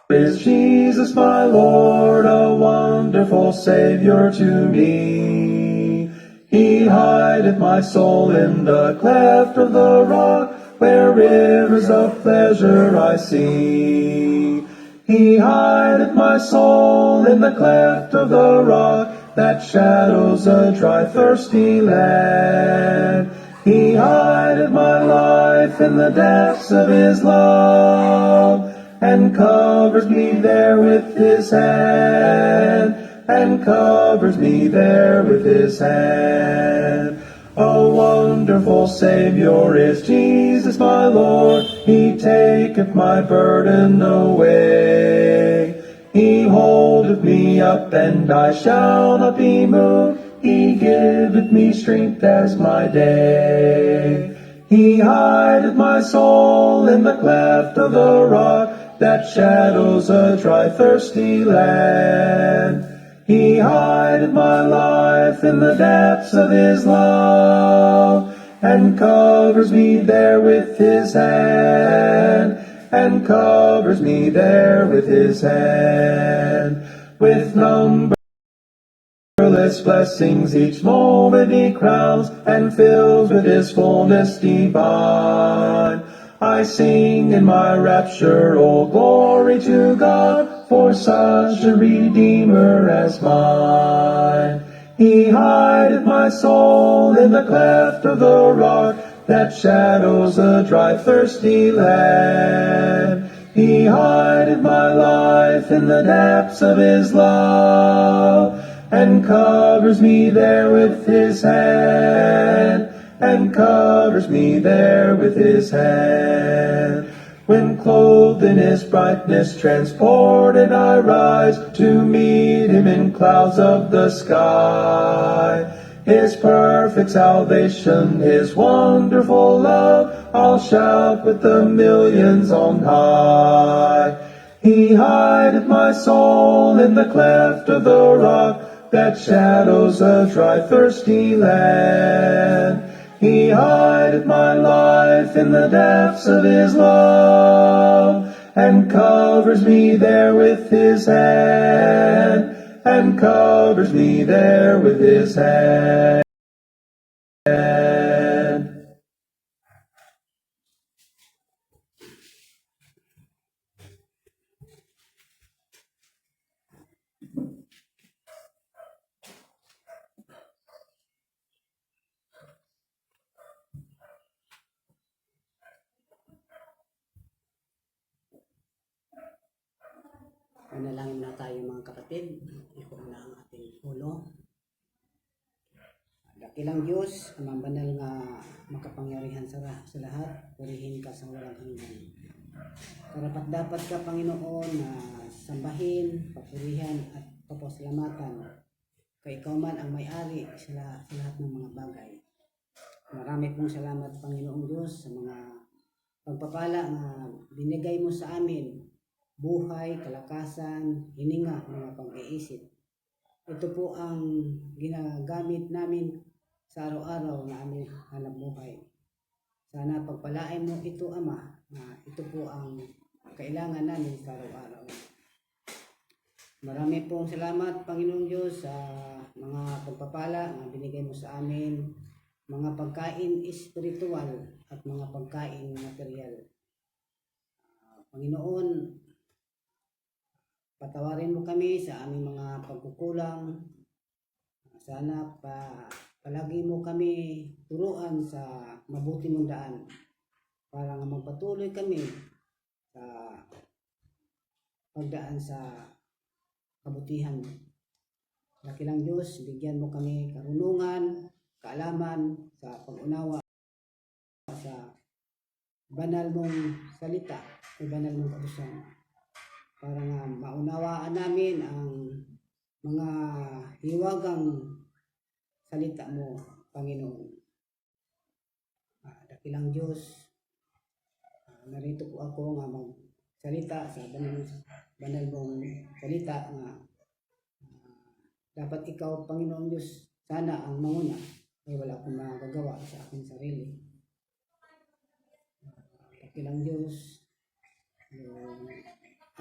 Is Jesus my Lord, a wonderful Savior to me. He hideth my soul in the cleft of the rock, where rivers of pleasure I see. He hideth my soul in the cleft of the rock, that shadows a dry, thirsty land. He hideth my life in the depths of his love, and covers me there with his hand, and covers me there with his hand. A wonderful Savior is Jesus my Lord, he taketh my burden away. He holdeth me up, and I shall not be moved, he giveth me strength as my day. He hideth my soul in the cleft of the rock, that shadows a dry, thirsty land. He hideth my life in the depths of his love, and covers me there with his hand, and covers me there with his hand. With numberless blessings each moment he crowns, and fills with his fullness divine. I sing in my rapture, oh glory to God, for such a Redeemer as mine. He hideth my soul in the cleft of the rock, that shadows a dry, thirsty land. He hideth my life in the depths of his love, and covers me there with his hand, and covers me there with his hand. When clothed in his brightness, transported I rise, to meet him in clouds of the sky. His perfect salvation, his wonderful love, I'll shout with the millions on high. He hideth my soul in the cleft of the rock, that shadows a dry, thirsty land. He hideth my life in the depths of his love, and covers me there with his hand, and covers me there with his hand. Manalangin na tayo mga kapatid. Iko na ang ating ulo. Dakilang Diyos, amang banal nga makapangyarihan sa lahat, purihin ka sa walang hanggan. Karapat dapat ka, Panginoon, na sambahin, papurihan at papasalamatan. Kay ikaw man ang may-ari sa lahat ng mga bagay. Marami pong salamat, Panginoong Diyos, sa mga pagpapala na binigay mo sa amin. Buhay, kalakasan, hininga, mga pag-iisip. Ito po ang ginagamit namin sa araw-araw na aming hanap buhay. Sana pagpalain mo ito, Ama, na ito po ang kailangan namin sa araw-araw. Marami pong salamat, Panginoong Diyos, sa mga pagpapala na binigay mo sa amin, mga pagkain espiritual at mga pagkain material. Panginoon, patawarin mo kami sa aming mga pagkukulang. sana palagi mo kami turuan sa mabuti mong daan para nga magpatuloy kami sa pagdaan sa kabutihan mo. Dakilang Diyos, bigyan mo kami karunungan, kaalaman sa pag-unawa sa banal mong salita o banal mong kautusan para nga maunawaan namin ang mga hiwagang salita mo, Panginoon. Dakilang Diyos, narito po ako nga magsalita sa banal mong salita nga dapat ikaw, Panginoon Diyos, sana ang manguna ay wala akong magagawa sa aking sarili. Dakilang Diyos, yung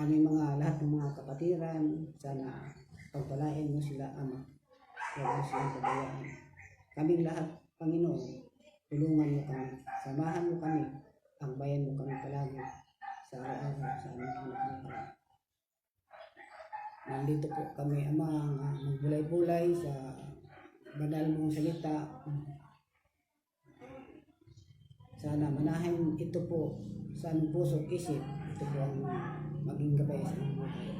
aming lahat ng mga kapatiran, sana pagpalain mo sila, Ama. Huwag mo silang pabayaan. Kaming lahat, Panginoon, tulungan mo kami, samahan mo kami, ang bayan mo kami palagi sa araw-araw sa aming hanap-buhay. Nandito po kami, Ama, magbulay-bulay sa banal mong salita. Sana manahin ito po sa aming puso at isip. Ito po ang maging gabay sa aming buhay.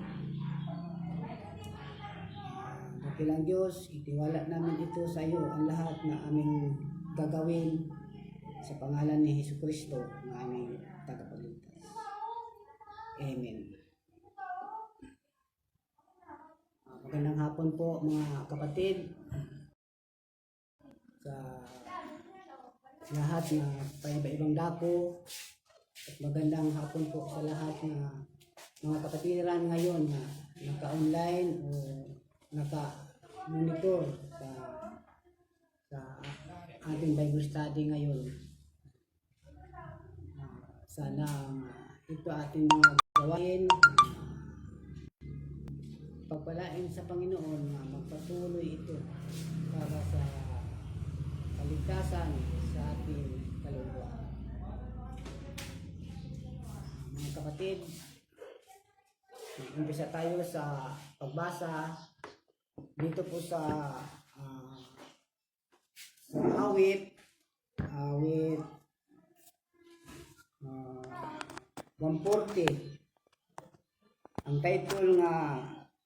Dakilang Diyos, itiwala namin ito sa iyo ang lahat na aming gagawin sa pangalan ni Jesucristo na aming tagapagligtas. Amen. Magandang hapon po mga kapatid sa lahat na paiba-ibang dako at magandang hapon po sa lahat na mga kapatiran ngayon na naka-online o naka-monitor sa ating Bible study ngayon. Sana ito ating mga gawain pagpalain sa Panginoon na magpatuloy ito para sa kaligtasan sa ating kaluluwa. Mga kapatid, umpisa tayo sa pagbasa dito po sa awit 140.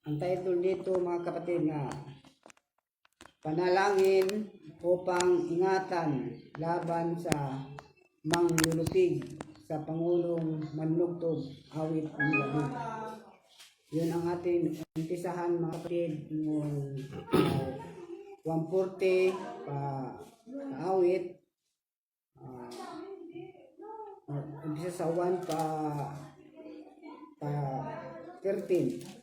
Ang title dito mga kapatid nga panalangin upang ingatan laban sa manglulupig sa Pangulong Manlugtog, awit ng David. Yun ang ating umpisahan mga kapatid ng 140 awit. Umpisa sa 1 pa 13.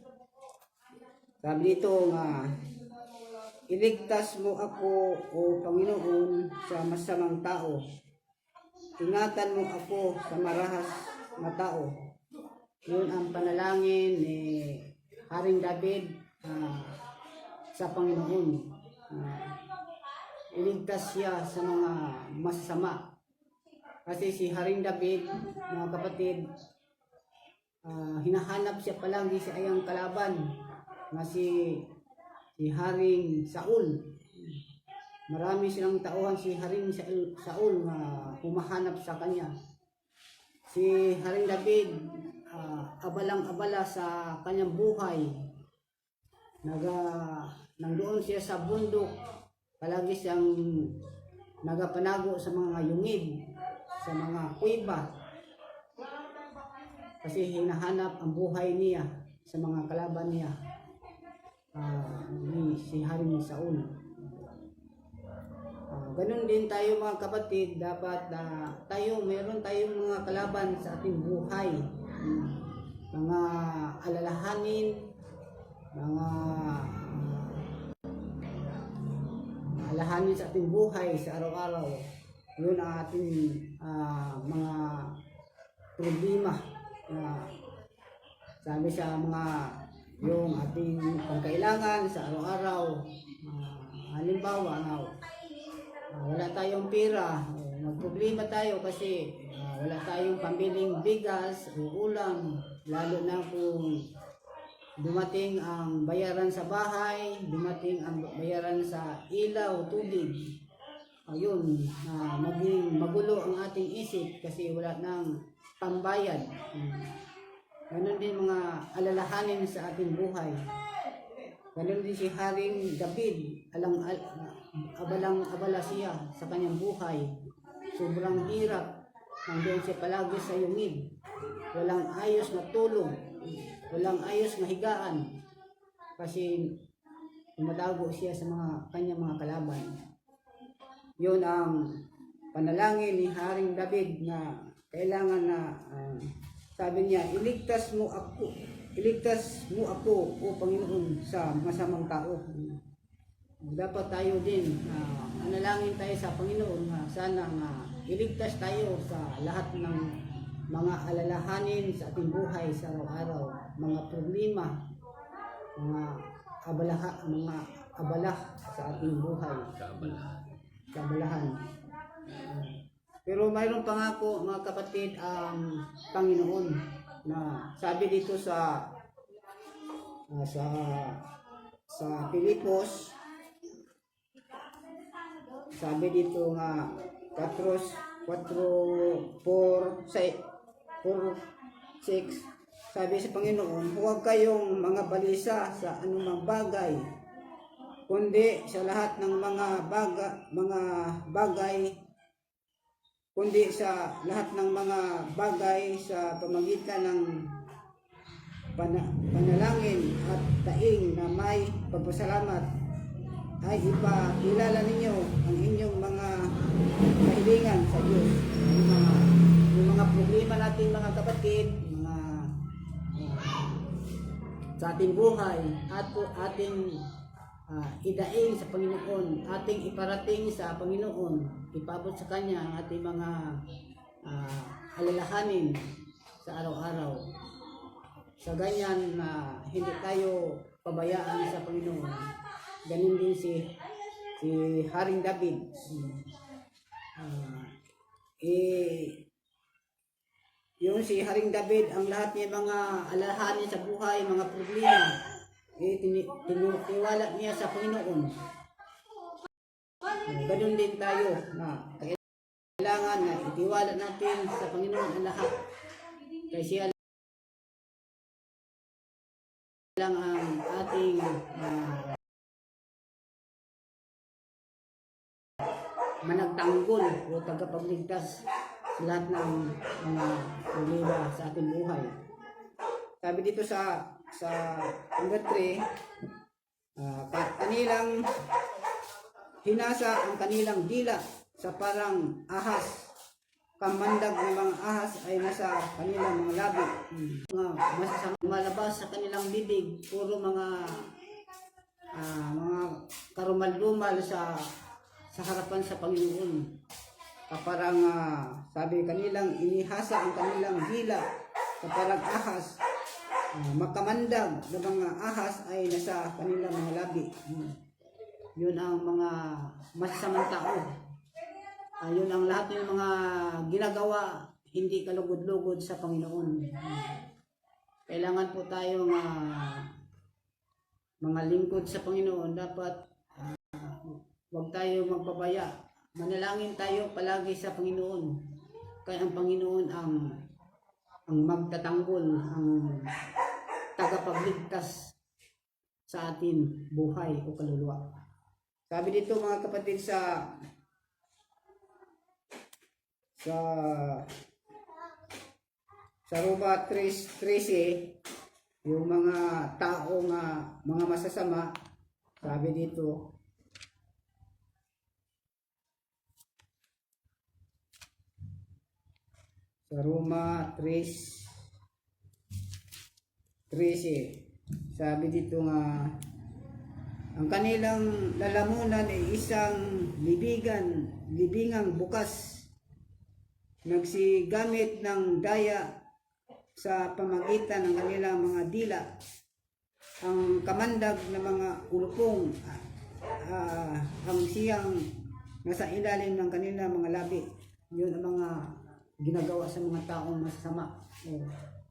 Sabi nito nga, iligtas mo ako o Panginoon sa masamang tao. Ingatan mo ako sa marahas na tao. Yun ang panalangin ni Haring David sa Panginoon. Iligtas siya sa mga masasama. Kasi si Haring David, mga kapatid, hinahanap siya palagi sa ayang kalaban na si Haring Saul. Marami silang tauhan si Haring Saul na humahanap sa kanya. Si Haring David, abalang-abala sa kanyang buhay. Nandoon siya sa bundok, palagi siyang nagapanago sa mga yungib, sa mga kuiba. Kasi hinahanap ang buhay niya sa mga kalaban niya, si Haring Saul. Ganun din tayo mga kapatid, dapat meron tayong mga kalaban sa ating buhay, mga alalahanin, mga alalahanin sa ating buhay sa araw-araw. Yun ang ating mga problema na sabi sa mga yung ating pangkailangan sa araw-araw. Halimbawa, wala tayong pera, magproblema tayo kasi wala tayong pambiling bigas o ulam, lalo na kung dumating ang bayaran sa bahay, dumating ang bayaran sa ilaw, tubig. Ayun, maging magulo ang ating isip kasi wala nang pambayad. Ganon din mga alalahanin sa ating buhay. Ganon din si Haring David, abalang-abala siya sa kanyang buhay. Sobrang hirap, nandiyan siya palagi sa yungib. Walang ayos na tulog, walang ayos na higaan. Kasi tumatago siya sa kanyang mga kalaban. Yun ang panalangin ni Haring David na kailangan na sabi niya, iligtas mo ako o Panginoon sa masamang tao. Dapat tayo din manalangin tayo sa Panginoon na sana iligtas tayo sa lahat ng mga alalahanin sa ating buhay sa araw-araw, mga problema, mga abala sa ating buhay. Kabalahan. Pero mayroong pangako mga kapatid ang Panginoon na sabi dito sa Pilipos, sabi dito nga 4:6, sabi sa Panginoon, huwag kayong mga balisa sa anumang bagay, kundi sa lahat ng mga bagay, kundi sa lahat ng mga bagay sa pamamagitan ng panalangin at daing na may pagpasalamat ay ipakilala ninyo ang inyong mga kahilingan sa Diyos. Yung mga problema natin mga kapatid, sa ating buhay at ating idaing sa Panginoon, ating iparating sa Panginoon, ipabot sa Kanya ang ating mga alalahanin sa araw-araw. Sa ganyan na hindi tayo pabayaan sa Panginoon. Ganun din si Haring David. Yung si Haring David, ang lahat niya mga alalahanin sa buhay, mga problema, tinutiwala niya sa Panginoon. Ganun din tayo na kailangan na itiwala natin sa Panginoon ang lahat. Kasi siya lang ang ating managtanggol o tagapagligtas sa lahat ng mga problema sa ating buhay. Sabi dito sa number 3, kanilang hinasa ang kanilang dila sa parang ahas. Kamandag ng mga ahas ay nasa kanilang mga labi. Mga masasamang malabas sa kanilang bibig, puro mga karumal-dumal sa harapan sa Panginoon. Parang sabi kanilang inihasa ang kanilang dila sa parang ahas. Makamandag ng mga ahas ay nasa kanilang mga labi. Yun ang mga masasamang tao. Yun ang lahat ng mga ginagawa, hindi kalugod-lugod sa Panginoon. Kailangan po tayo mga lingkod sa Panginoon. Dapat huwag tayo magpabaya. Manalangin tayo palagi sa Panginoon. Kaya ang Panginoon ang magtatanggol, ang tagapagligtas sa atin buhay o kaluluwa. Sabi dito mga kapatid sa Roma 3:13, yung mga taong mga masasama, sabi dito, sa Roma 3:13, sabi dito nga, ang kanilang lalamunan ay isang libingang bukas, nagsigamit ng daya sa pamagitan ng kanilang mga dila. Ang kamandag ng mga ulupong ang siyang nasa ilalim ng kanilang mga labi. Yun ang mga ginagawa sa mga taong masasama.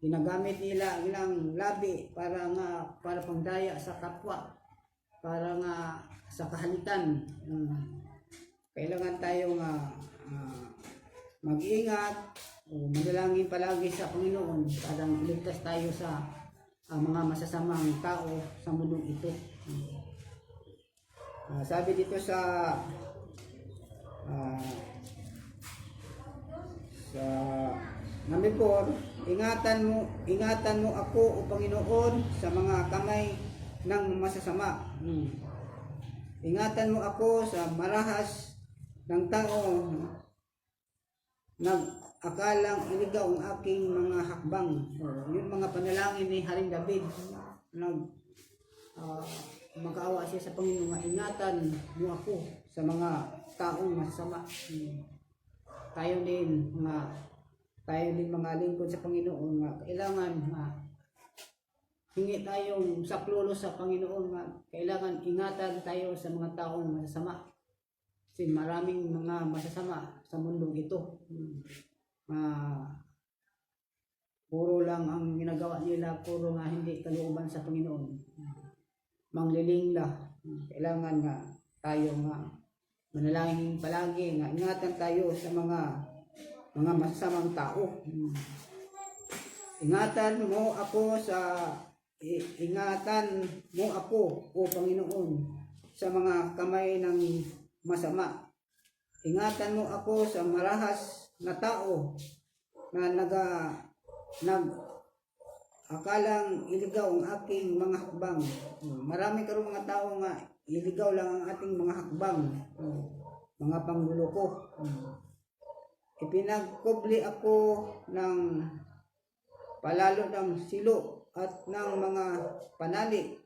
ginagamit nila ang ilang labi para pangdaya sa kapwa, para nga sa kahalitan. Kailangan tayo nga mag-ingat o manalangin palagi sa Panginoon para iligtas tayo sa mga masasamang tao sa mundong ito. Sabi dito sa number 4, ingatan mo ako o Panginoon sa mga kamay ng masasama. Ingatan mo ako sa marahas ng tao nag-akalang iligaw ang aking mga hakbang. Yung mga panalangin ni Haring David, magkaawa siya sa Panginoon nga ingatan mo ako sa mga taong masasama. Tayo din mga lingkod sa Panginoon nga kailangan hingi tayong saklolo sa Panginoon nga kailangan ingatan tayo sa mga taong masasama. Kasi maraming mga masasama sa mundong ito. Puro lang ang ginagawa nila, puro nga hindi kalooban sa Panginoon. Manglilingla. Kailangan nga tayo nga manalangin palagi nga ingatan tayo sa mga masasamang tao. Ingatan mo ako o Panginoon sa mga kamay ng masama. Ingatan mo ako sa marahas na tao na akalang iligaw ang aking mga hakbang. Marami karong mga tao nga iligaw lang ang ating mga hakbang, mga pangluloko. Ipinagkubli ako ng palalo ng silo at ng mga panali.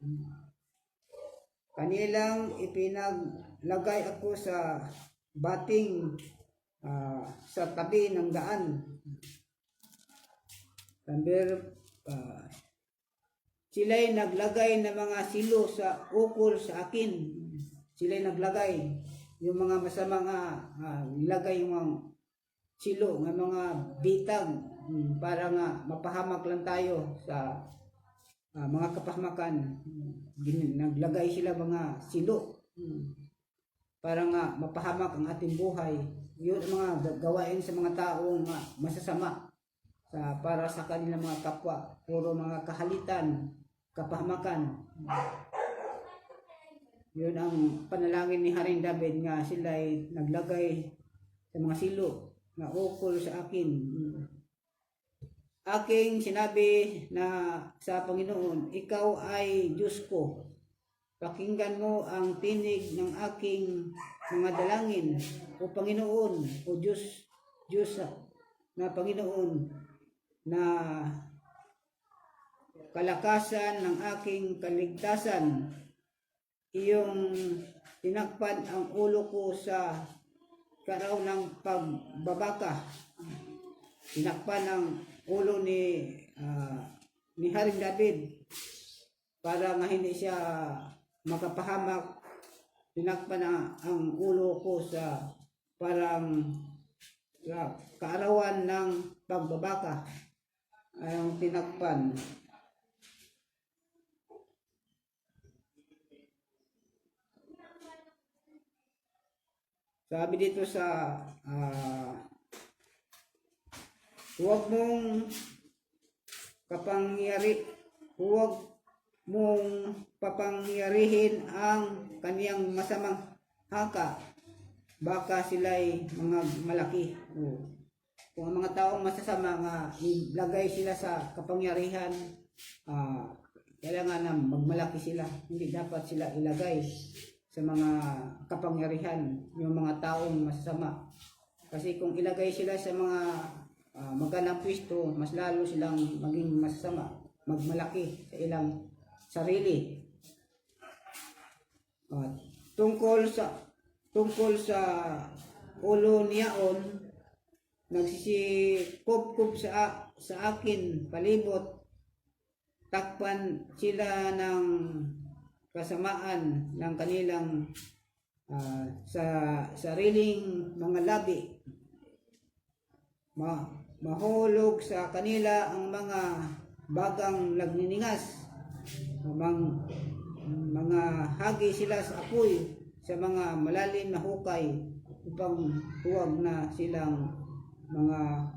Kanilang ipinaglagay ako sa bating sa tabi ng daan. Sila'y naglagay ng mga silo sa ukol sa akin. Sila'y naglagay yung mga masama nga nilagay yung mga silo ng mga bitag para nga mapahamak lang tayo sa mga kapahamakan. Naglagay sila mga silo para nga mapahamak ang ating buhay. Yun ang mga gawain sa mga taong masasama para sa kanilang mga kapwa. Puro mga kahalitan, kapahamakan. Yun ang panalangin ni Haring David nga sila'y naglagay sa mga silo na ukol sa akin. Aking sinabi na sa Panginoon, ikaw ay Diyos ko. Pakinggan mo ang tinig ng aking mga dalangin. O Panginoon, o Diyos na Panginoon, na kalakasan ng aking kaligtasan. Iyong tinakpan ang ulo ko sa karaw ng pagbabaka. Tinakpan ang ulo ni Haring David para nga hindi siya makapahamak. Tinakpan ang ulo ko sa parang kaarawan ng pagbabaka. Ang tinakpan. Sabi dito sa huwag mong papangyarihin ang kaniyang masamang haka, baka sila'y mga malaki. Kung ang mga taong masasama nga ilagay sila sa kapangyarihan, kailangan na magmalaki sila. Hindi dapat sila ilagay sa mga kapangyarihan, yung mga taong masasama. Kasi kung ilagay sila sa mga magandang pwesto, mas lalo silang maging masasama, magmalaki sa ilang sarili. Tungkol sa ulo niyaon, nagsisikop sa akin palibot, takpan sila ng kasamaan ng kanilang sa sariling mga labi. mahulog sa kanila ang mga bagang nagniningas, mga hagi sila sa apoy sa mga malalim na hukay upang huwag na silang mga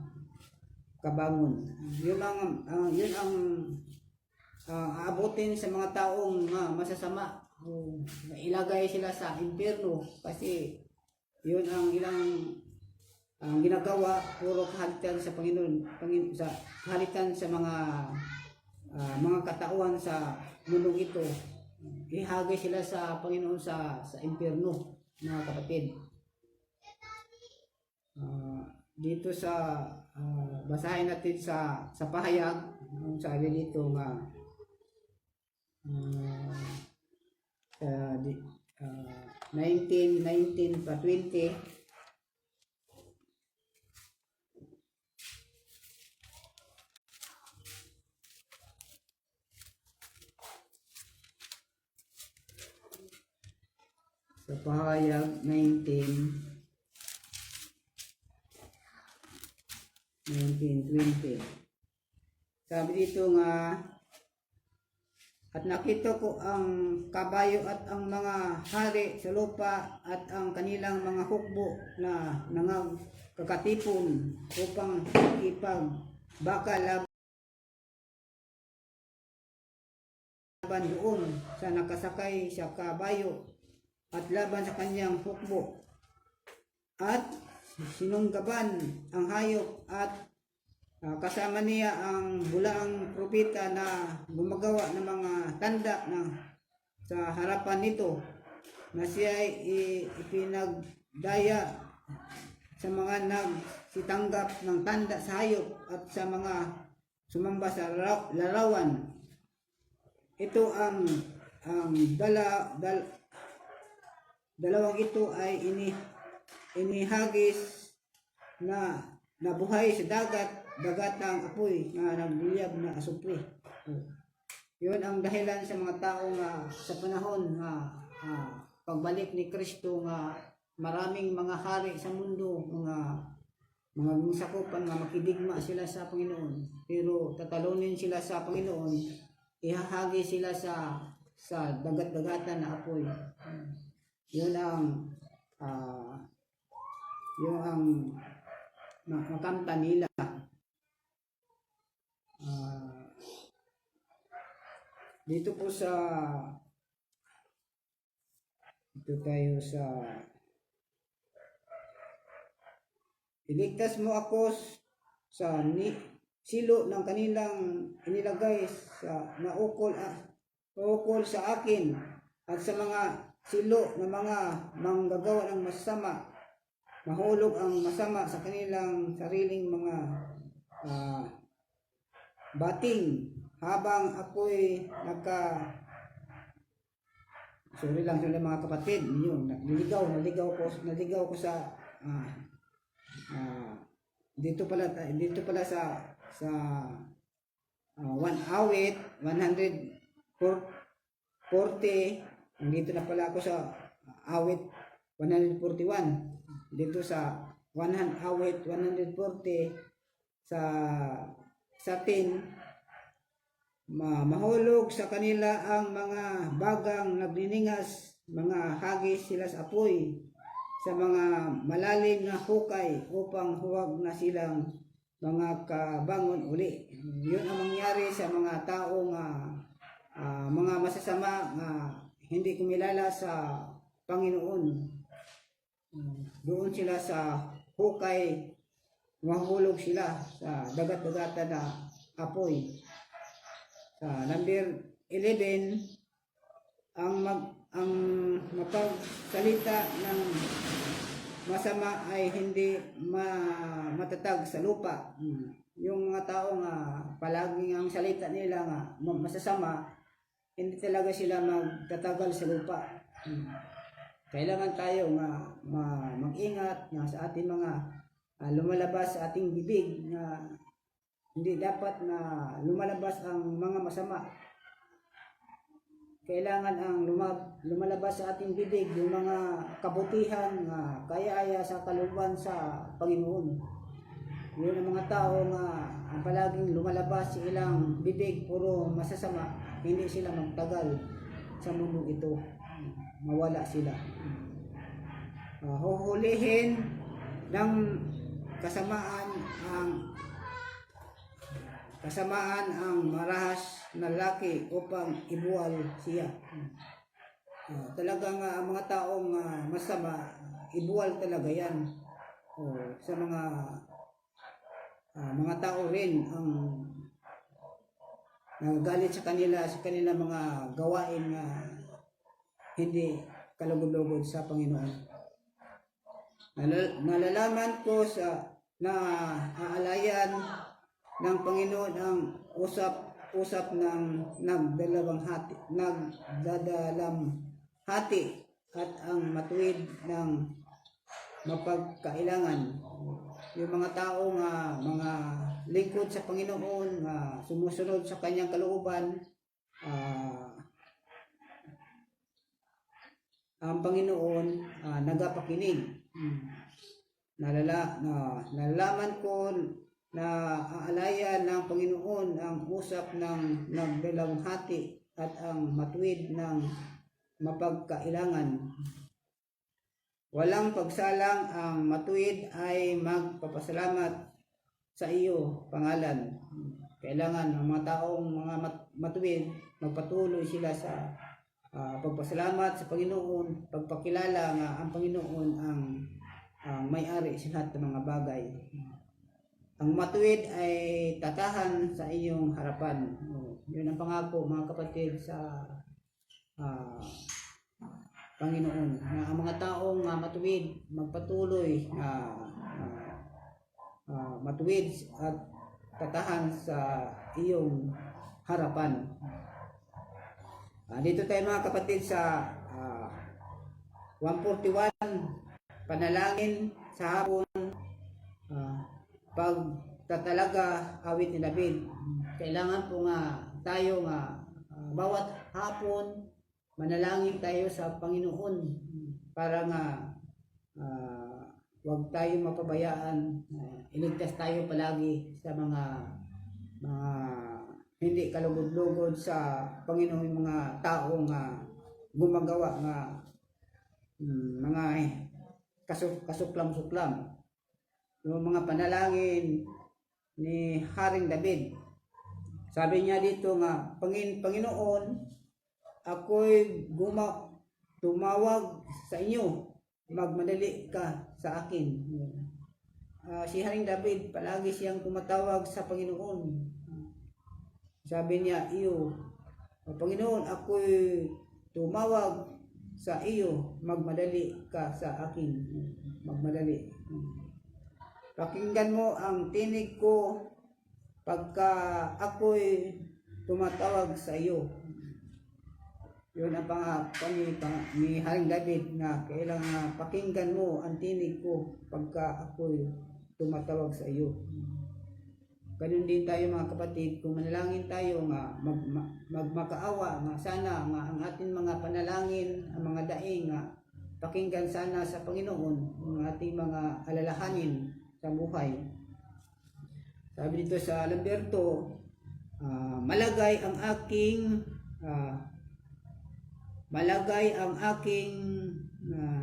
kabangon. Yun ang aabutin sa mga taong masasama. Ilagay sila sa impyerno kasi yun ang ilang ginagawa, puro kahalitan sa Panginoon, sa kahalitan sa mga katauhan sa mundong ito. Ihagay sila sa Panginoon sa impyerno, mga kapatid. Dito sa basahin natin sa pahayag, ang sabi dito nga 19 pa 20. Sa pahayag 19:20. Sabi dito nga, at nakita ko ang kabayo at ang mga hari sa lupa at ang kanilang mga hukbo na nangagkakatipon upang ipagbaka laban doon sa nakasakay sa kabayo at laban sa kanyang hukbo. At sinunggaban ang hayop at kasama niya ang bulaang propeta na gumagawa ng mga tanda sa harapan nito, na siya ay ipinagdaya sa mga nagsitanggap ng tanda sa hayop at sa mga sumamba sa larawan. Ito ang dalawang ito ay inihagis na nabuhay sa dagatang apoy na nagliyab na asupre. Yun ang dahilan sa mga taong sa panahon pagbalik ni Kristo nga maraming mga hari sa mundo, mga sakupan nga makidigma sila sa Panginoon, pero tatalunin sila sa Panginoon, ihahagi sila sa dagat-dagatan na apoy. Yun ang makanta nila. Dito tayo sa iligtas mo ako sa silo ng kanilang inilagay sa naukol sa akin at sa mga silo ng mga manggagawa ng masama. Mahulog ang masama sa kanilang sariling mga bating habang ako'y sorry lang mga kapatid, yun, naligaw ko sa dito pala sa 1 awit 140. Dito na pala ako sa awit 141. Dito sa awit 140 sa 10. Mahulog sa kanila ang mga bagang nagniningas, mga hagis sila sa apoy sa mga malalim na hukay upang huwag na silang mga kabangon uli. Yun ang mangyari sa mga taong mga masasama na hindi kumilala sa Panginoon. Doon sila sa hukay, mahulog sila sa dagat-dagatan na apoy. Sa number 11, ang mapagsalita ng masama ay hindi matatag sa lupa. Yung mga taong palaging ang salita nila masasama, hindi talaga sila magtatagal sa lupa. Kailangan tayo mag-ingat sa ating mga lumalabas sa ating bibig, na hindi dapat na lumalabas ang mga masama. Kailangan ang lumalabas sa ating bibig yung mga kabutihan na kaya sa kalooban sa Panginoon. Yun ang mga tao nga ang palaging lumalabas sa ilang bibig puro masasama, hindi sila magtagal sa mundo ito. Mawala sila. Huhulihin ng kasamaan ang marahas na laki upang ibuwal siya. Talagang ang mga taong masama, ibuwal talaga yan. Sa mga tao rin ang nagagalit sa kanila mga gawain na hindi kalugod-lugod sa Panginoon. Nalalaman ko na aalayan ng Panginoon ang usap ng nagdadalamhati at ang matuwid ng mapagkailangan. Yung mga tao nga mga lingkod sa Panginoon nga sumusunod sa kanyang kalooban, ang Panginoon nagapakinig. Nalalaman ko na aalayan ng Panginoon ang usap ng nagdalamhati at ang matuwid ng mapagkailangan. Walang pagsalang ang matuwid ay magpapasalamat sa iyo, pangalan. Kailangan ng mga taong mga matuwid, magpatuloy sila sa pagpasalamat sa Panginoon, pagpakilala nga ang Panginoon ang may-ari sa lahat ng mga bagay. Ang matuwid ay tatahan sa iyong harapan. Yun ang pangako, mga kapatid, sa Panginoon, na ang mga taong matuwid, magpatuloy matuwid at tatahan sa iyong harapan. Dito tayo mga kapatid sa 141, panalangin sa hapon, pagtatalaga, awit ni David. Kailangan po nga tayo nga bawat hapon manalangin tayo sa Panginoon para nga huwag tayo mapabayaan. Iligtas tayo palagi sa mga hindi kalugod-lugod sa Panginoon, mga taong gumagawa nga mga kasuklam-suklam. Yung mga panalangin ni Haring David, sabi niya dito nga, Panginoon, ako'y tumawag sa inyo, magmadali ka sa akin. Si Haring David, palagi siyang tumatawag sa Panginoon. Sabi niya, Panginoon, ako'y tumawag sa iyo, magmadali ka sa akin. Magmadali. Pakinggan mo ang tinig ko pagka ako'y tumatawag sa iyo. Yun ang ni Haring David na kailangan pakinggan mo ang tinig ko pagka ako'y tumatawag sa iyo. Ganun din tayo mga kapatid, kung manalangin tayo nga magmakaawa nga sana nga ang ating mga panalangin, ang mga daing nga pakinggan sana sa Panginoon ang ating mga alalahanin sa buhay. Sabi dito sa Lamberto, malagay ang aking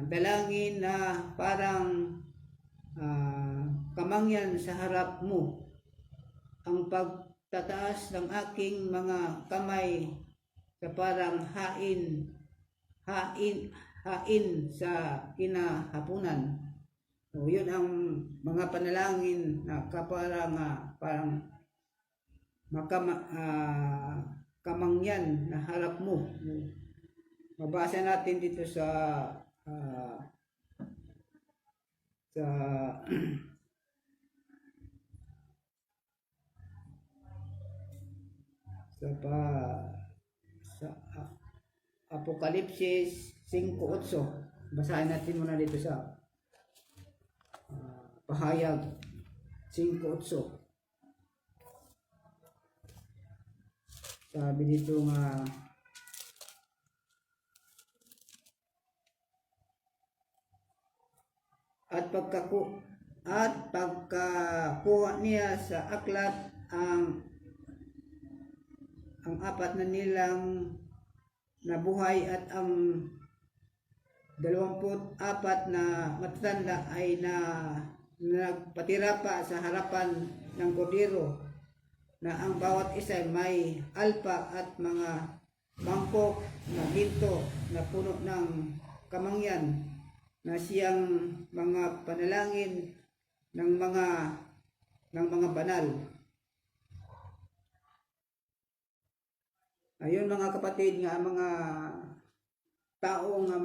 dalangin na parang kamangyan sa harap mo. Ang pagtataas ng aking mga kamay sa parang hain sa kinahapunan. So, yun ang mga panalangin na parang kamangyan na harap mo. Mabasa natin dito sa Apokalipsis 5:8. Basahin natin muna dito sa Pahayag 5:8. Sabi dito nga, at At pagkakuha niya sa aklat ang apat na nilang nabuhay at ang 24 na matatanda ay nagpatira pa sa harapan ng kordero, na ang bawat isa may alpa at mga mangkok na ginto na puno ng kamangyan, na siyang mga panalangin ng mga banal. Ayun mga kapatid, nga mga tao nga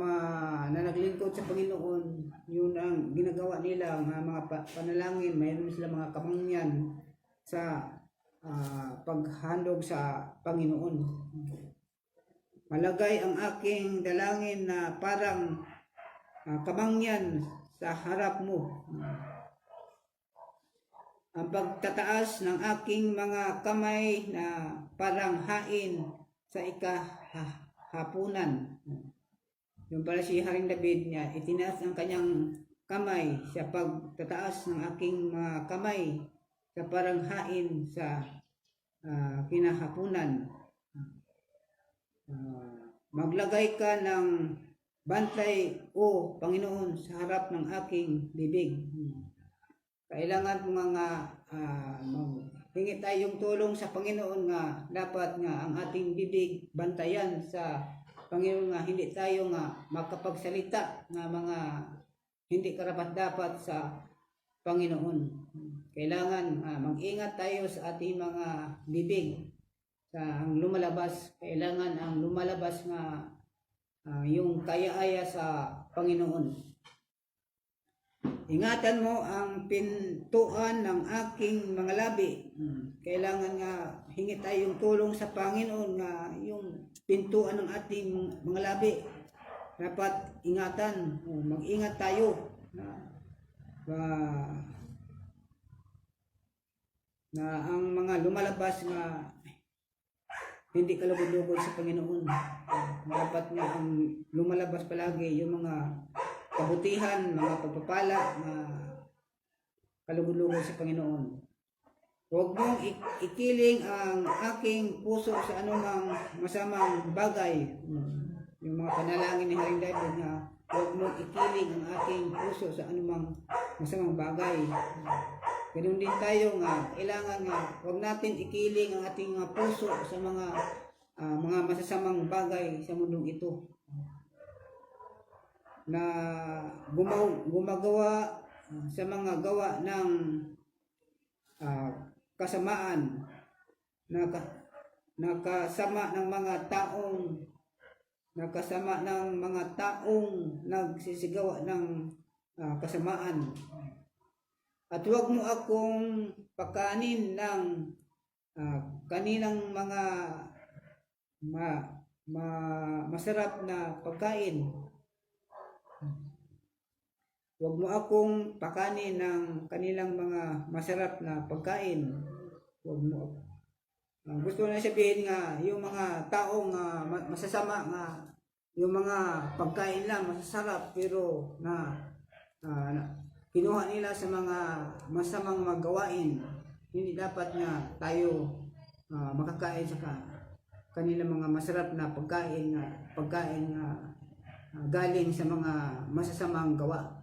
na naglingkod sa Panginoon, yun ang ginagawa nila, mga panalangin. Mayroon sila mga kamangyan sa paghandog sa Panginoon. Malagay ang aking dalangin na parang kamangyan sa harap mo. Ang pagtataas ng aking mga kamay na parang hain sa ikahapunan. Yung pala si Haring David niya, itinaas ang kanyang kamay sa pagtataas ng aking mga kamay sa parang hain sa kinahapunan. Maglagay ka ng bantay, o Panginoon, sa harap ng aking bibig. Kailangan mga hingi tayong tulong sa Panginoon, nga dapat nga ang ating bibig bantayan sa Panginoon, nga hindi tayo nga makapagsalita ng mga hindi karapat-dapat sa Panginoon. Kailangan mag-ingat tayo sa ating mga bibig sa ang lumalabas. Kailangan ang lumalabas nga yung kaya-aya sa Panginoon. Ingatan mo ang pintuan ng aking mga labi. Kailangan nga hingi tayong tulong sa Panginoon, nga yung pintuan ng ating mga labi dapat ingatan. Mag-ingat tayo na ang mga lumalabas nga hindi kalugod-lugod sa Panginoon. Dapat nga ang lumalabas palagi yung mga kabutihan, mga pagpapala na kalugod-lugod sa Panginoon. Huwag mong ikiling ang aking puso sa anumang masamang bagay. Yung mga panalangin ni Haring David na huwag mong ikiling ang aking puso sa anumang masamang bagay. Ganun din tayo nga, kailangan nga huwag natin ikiling ang ating puso sa mga masasamang bagay sa mundong ito, na gumagawa sa mga gawa ng kasamaan, nakasama ng mga taong nagsisigawa ng kasamaan. At huwag mo akong pakanin ng kanilang mga masarap na pagkain. Huwag mo akong pakanin ng kanilang mga masarap na pagkain. Huwag mo. Gusto na sabihin nga, yung mga taong masasama nga, yung mga pagkain lang masasarap, pero kinuha nila sa mga masamang magawain. Hindi dapat nga tayo makakain sa kanilang mga masarap na pagkain galing sa mga masasamang gawa.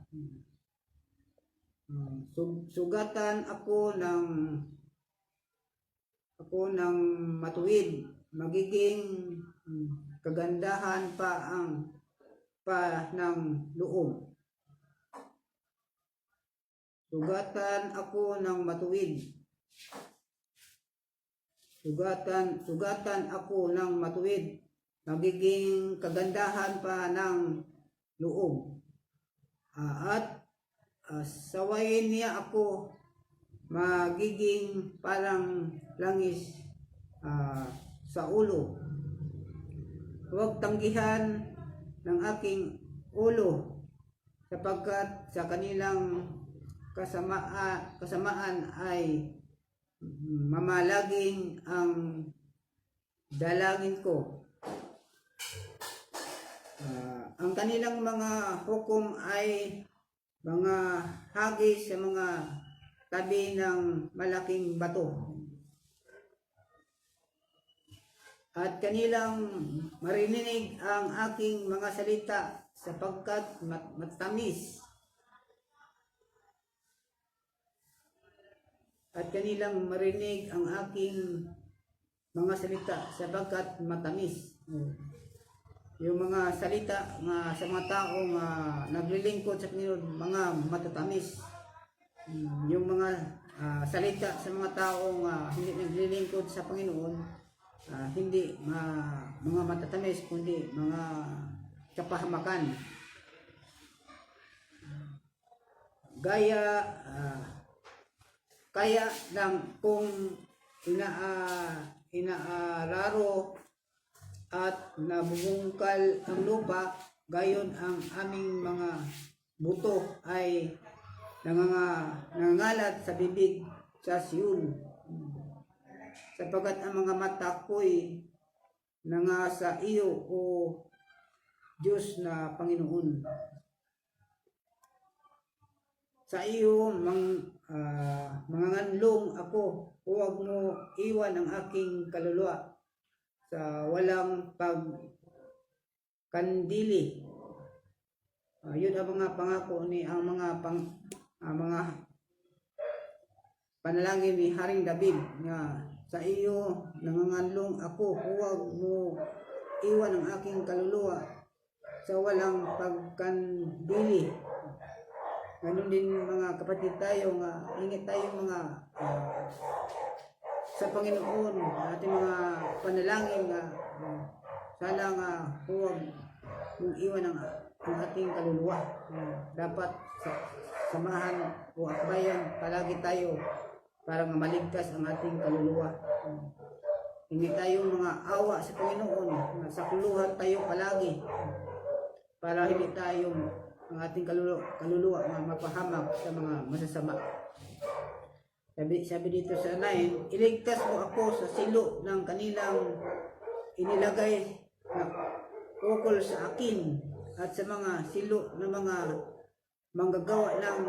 Sugatan ako ng matuwid, magiging kagandahan pa ng loob. Sugatan ako ng matuwid. Sugatan ako ng matuwid, magiging kagandahan pa ng loob. At sawayin niya ako, magiging parang langis sa ulo. Huwag tanggihan ng aking ulo, sapagkat sa kanilang kasamaan ay mamalaging ang dalangin ko. Ang kanilang mga hukom ay mga hagis sa mga tabi ng malaking bato. At kanilang marinig ang aking mga salita sapagkat matamis. At kanilang marinig ang aking mga salita sapagkat matamis. Yung mga salita sa mga taong naglilingkod sa Panginoon, mga matatamis. Yung mga salita sa mga taong hindi naglilingkod sa Panginoon, hindi mga matatamis, kundi mga kapahamakan. Kaya lang kung inaararo at nabubungkal ang lupa, gayon ang aming mga buto ay nangangalat sa bibig sa Sion. Sapagkat ang mga mata ko'y nangasa iyo, o Diyos na Panginoon. Sa iyo manganganlong ako, huwag mo iwan ang aking kaluluwa sa walang pagkandili. Yun ang mga pangako ni ang mga panalangin ni Haring David nga sa iyo nanganganlong ako, huwag mo iwan ang aking kaluluwa sa walang pagkandili. Ganun din mga kapatid tayo, ingat tayo mga sa Panginoon, ating mga panalangin sana huwag mong iwan ang ating kaluluwa. Dapat samahan o akbayan palagi tayo para maligtas ang ating kaluluwa. Hindi tayo mga awa sa Panginoon, sa kuluhan tayo palagi para hindi tayo ang ating kaluluwa mapahamak sa mga masasama. Sabi dito sa 9, iligtas mo ako sa silo ng kanilang inilagay na ukol sa akin, at sa mga silo ng mga manggagawa ng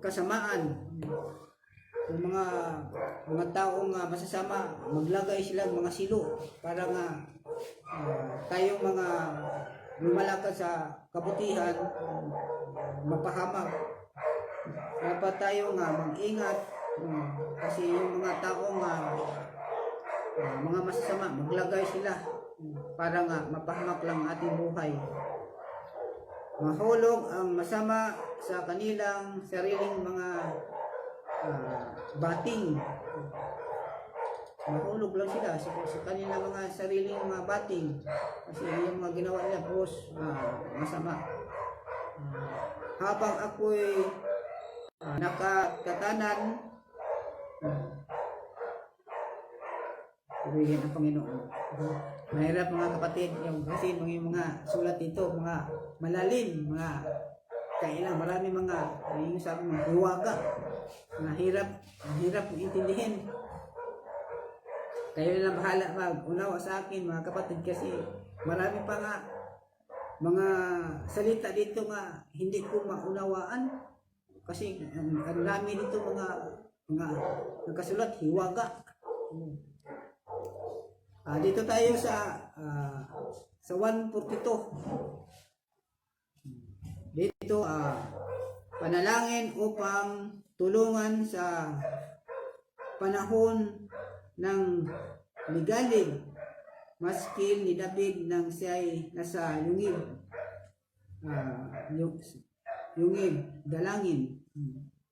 kasamaan. Yung mga taong masasama, maglagay sila ng mga silo para tayong mga lumalakad sa kabutihan, mapahamak. Dapat tayo mag-ingat kasi yung mga taong mga masasama, maglagay sila para mapahamak lang ating buhay. Mahulog ang masama sa kanilang sariling mga bating. Mahulog lang sila sa kanilang mga sariling mga bating kasi yung mga ginawa nila masama. Habang ako'y nakatatanan, sabihin ang Panginoon. Mahirap mga kapatid, kasi mga sulat dito, mga malalim, mga kailang marami yung sabi mga hiwaga, hirap intindihin. Kayo na bahala mag-unawa sa akin mga kapatid, kasi marami pa mga salita dito hindi ko maunawaan, kasi ang dami dito mga nagkasulat, hiwaga. Dito tayo sa 142. Dito panalangin upang tulungan sa panahon ng ligalig, maskil ni David nang siya'y nasa yungib, dalangin.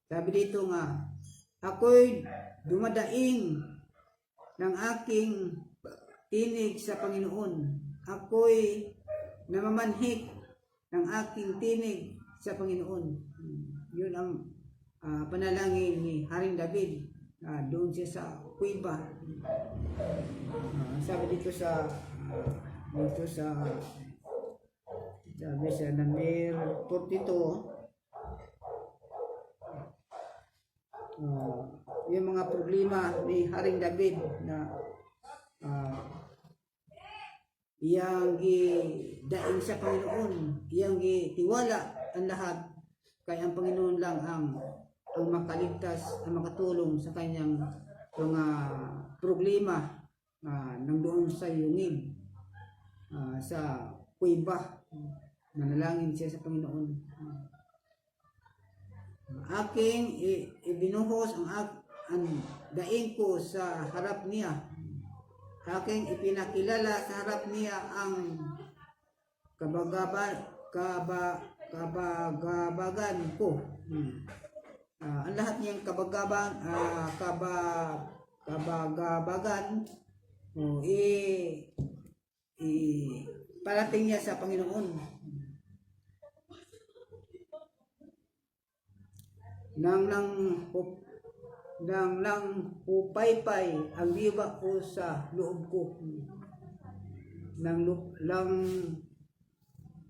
Sabi dito ako'y dumadaing ng aking tinig sa Panginoon. Ako'y namamanhik ng aking tinig sa Panginoon. Yun ang panalangin ni Haring David. Doon siya sa kuiba. Sabi dito sa number 42, yung mga problema ni Haring David na iyang gidaing sa Panginoon, iyang gitiwala ang lahat Kaya ang Panginoon lang ang makaligtas, ang makatulong sa kanyang mga problema nang doon sa yungib, sa kuiba. Manalangin siya sa Panginoon. Aking ibinuhos ang daing ko sa harap niya. Aking ipinakilala sa harap niya ang kabagabagan ko. Ang lahat niyang kabagabagan parating niya sa Panginoon. Nang hupaypay ang diwa ko sa loob ko. Nang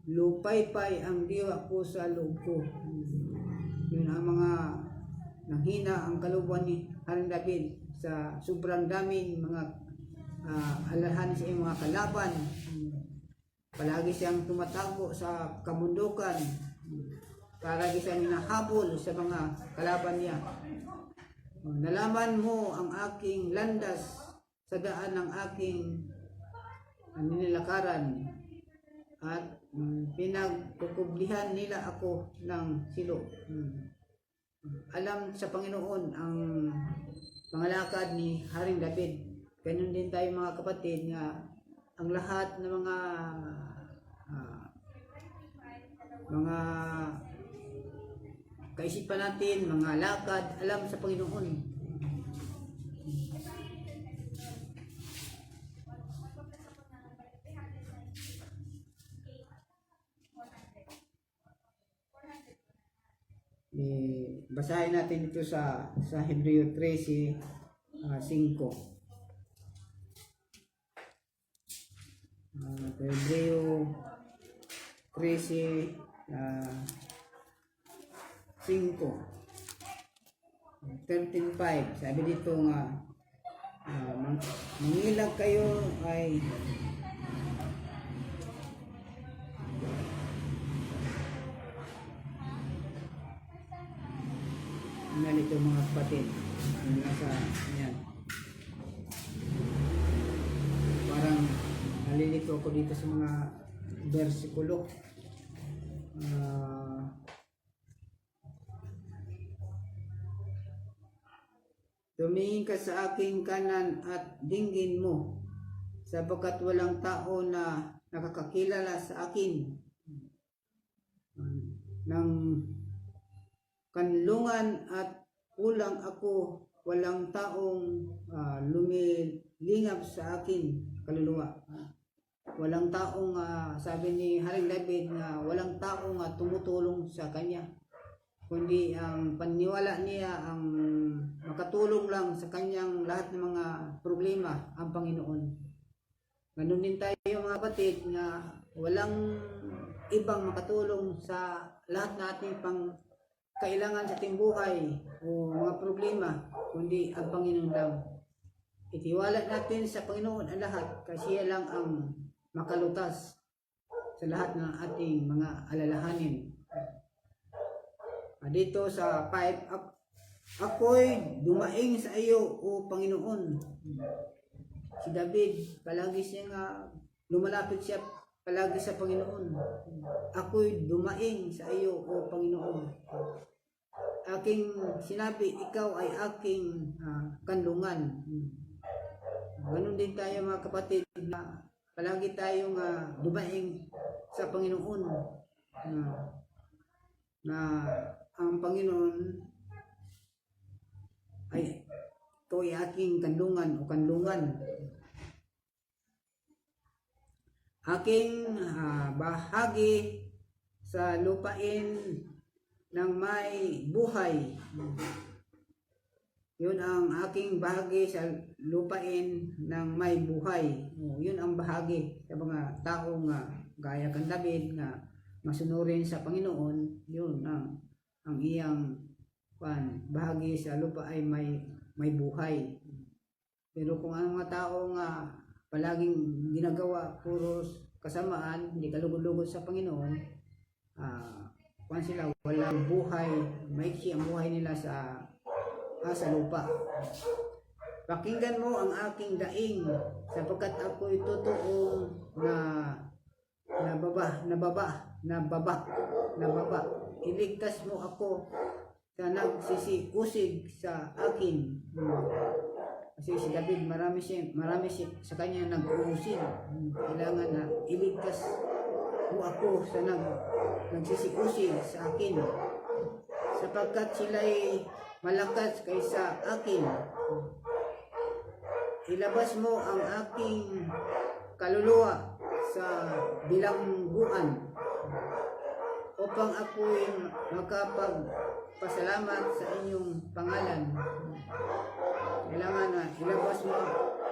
lupaypay ang diwa ko sa loob ko. Yun ang mga nanghina ang kalooban ni Haring David sa sobrang daming mga alalahanin sa iyong mga kalaban. Palagi siyang tumatago sa kabundukan. Palagi siyang hinahabol sa mga kalaban niya. Nalaman mo ang aking landas sa daan ng aking ninilakaran at pinagkukublihan nila ako ng silo. Alam sa Panginoon ang pangalakad ni Haring David. Ganun din tayo mga kapatid nga ang lahat ng mga kaisipan natin, mga lakad, alam sa Panginoon. Basahin natin ito sa Hebreo 13:5. Hebreo 13:5. Sabi dito nga mangilag kayo ay nalito mga kapatid. Nasa yan. Parang nalilito ako dito sa mga bersikulo. Tumingin ka sa aking kanan at dinggin mo, sapagkat walang tao na nakakakilala sa akin ng kanlungan at kulang ako, walang taong lumilingap sa akin kaluluwa. Walang taong sabi ni Haring David na walang taong tumutulong sa kanya, kundi ang paniwala niya ang makatulong lang sa kanyang lahat ng mga problema ang Panginoon. Ganun din tayo mga kapatid na walang ibang makatulong sa lahat natin pang kailangan sa ating buhay o mga problema, kundi ang Panginoon lang. Itiwala natin sa Panginoon ang lahat kasi siya lang ang makalutas sa lahat ng ating mga alalahanin. Dito sa 5, ako'y dumaing sa iyo, o Panginoon. Si David, palagi siya lumalapit siya palagi sa Panginoon. Ako'y dumaing sa iyo, o Panginoon. Aking sinabi, ikaw ay aking kanlungan. Ganun din tayo mga kapatid na palagi tayong dumaing sa Panginoon. Na ang Panginoon ay ito ay aking kanlungan o kanlungan. Aking bahagi sa lupain ng may buhay. Yun ang aking bahagi sa lupain ng may buhay. Yun ang bahagi sa mga taong gaya kang David na masunurin sa Panginoon. Yun ang iyang bahagi sa lupa ay may buhay. Pero kung ang mga tao palaging ginagawa puro kasamaan, hindi kalugod-lugod sa Panginoon, kung sila walang buhay, maiksi ang buhay nila sa lupa. Pakinggan mo ang aking daing, sapagkat ako'y totoong nababa. Iligtas mo ako sa nagsisiusig sa akin. Kasi si David, marami sa kanya nag-uusig. Kailangan na iligtas mo ako sa nagsisiusig sa akin. Sapagkat sila'y malakas kaysa akin. Ilabas mo ang aking kaluluwa sa bilangguan upang ako'y makapagpasalamat sa inyong pangalan. Kailangan na ilabas mo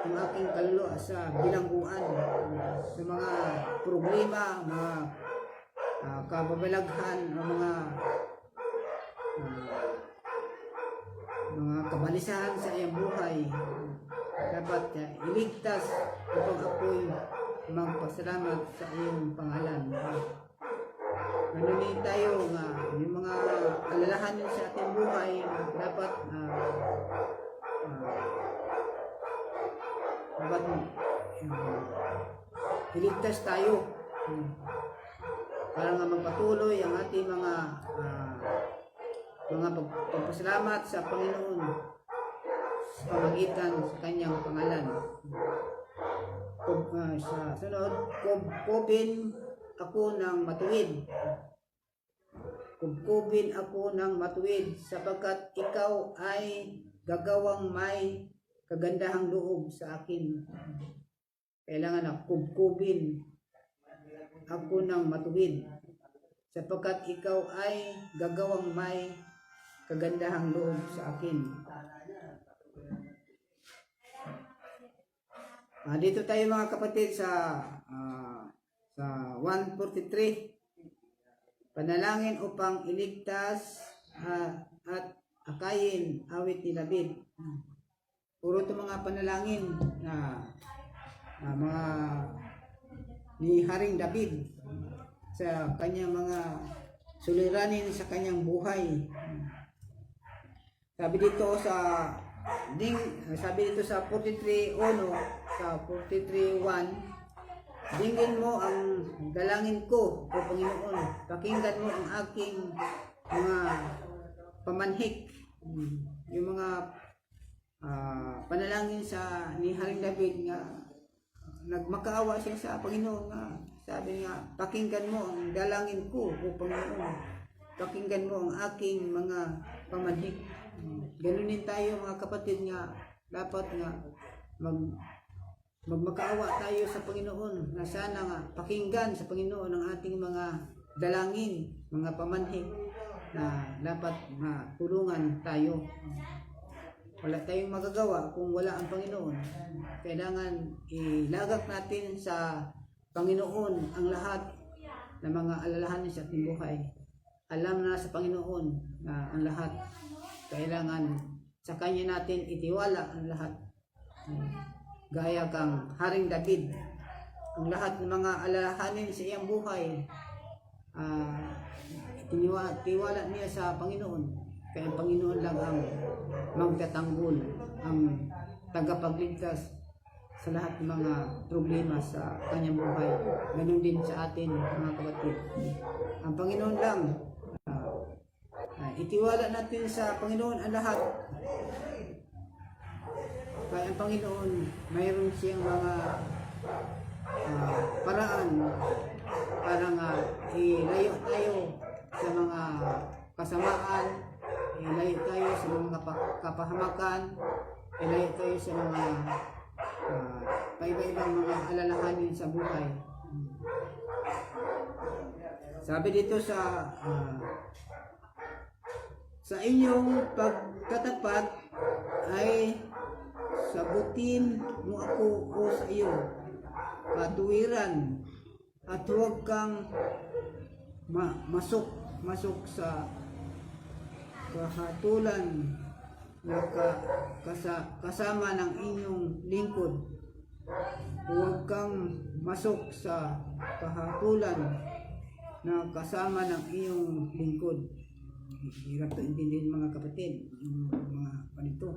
ang aking kaluluwa sa bilangguan, sa mga problema, mga kababalaghan, mga kabalisahan sa iyong buhay. Dapat iligtas upang ako'y magpasalamat sa iyong pangalan. Ganun din tayo nga, yung mga alalahanin sa ating buhay, dapat iligtas tayo para nga magpatuloy ang ating mga pagpasalamat sa Panginoon sa pamagitan sa kanyang pangalan. Sa sunod, kubkubin ako ng matuwid. Kubkubin ako ng matuwid, sapagkat ikaw ay gagawang may kagandahang loob sa akin. Kailangan na kubkubin ako ng matuwid, sapagkat ikaw ay gagawang may kagandahang loob sa akin. Dito tayo mga kapatid sa 143. Panalangin upang iligtas at akayin, awit ni David. Puro ito mga panalangin na mga ni Haring David sa kanyang mga suliranin sa kanyang buhay. Sabi dito sa 43:1, sa 43:1, dinggin mo ang dalangin ko, O Panginoon. Pakinggan mo ang aking mga pamanhik. Yung mga panalangin ni Haring David nga nagmakaawa siya sa Panginoon nga sabi nga, pakinggan mo ang dalangin ko, O Panginoon. Pakinggan mo ang aking mga pamanhik. Ganun din tayo mga kapatid nga, dapat nga magmakaawa tayo sa Panginoon na sana nga pakinggan sa Panginoon ang ating mga dalangin, mga pamanhik na dapat matulungan tayo. Wala tayong magagawa kung wala ang Panginoon. Kailangan ilagak natin sa Panginoon ang lahat ng mga alalahanin sa ating buhay. Alam na sa Panginoon na ang lahat. Kailangan sa Kanya natin itiwala ang lahat. Gaya kang Haring David, ang lahat ng mga alalahanin sa iyang buhay, tiwala niya sa Panginoon. Kaya ang Panginoon lang ang magtatanggol, ang tagapagligtas sa lahat ng mga problema sa kanyang buhay. Ganun din sa atin mga kapatid. Ang Panginoon lang, itiwala natin sa Panginoon ang lahat. Kaya ang Panginoon, mayroon siyang mga paraan para nga ilayo tayo sa mga kasamaan, ilayo tayo sa mga kapahamakan, ilayo tayo sa mga paiba-ibang mga alalahanin sa buhay. Sabi dito sa inyong pagkatapat ay sabutin mo ako o sa iyo katuwiran, at huwag kang masok sa kahatulan na kasama ng inyong lingkod. Huwag kang masok sa kahatulan na kasama ng iyong lingkod. Hirap to intindihin mga kapatid, yung mga panito.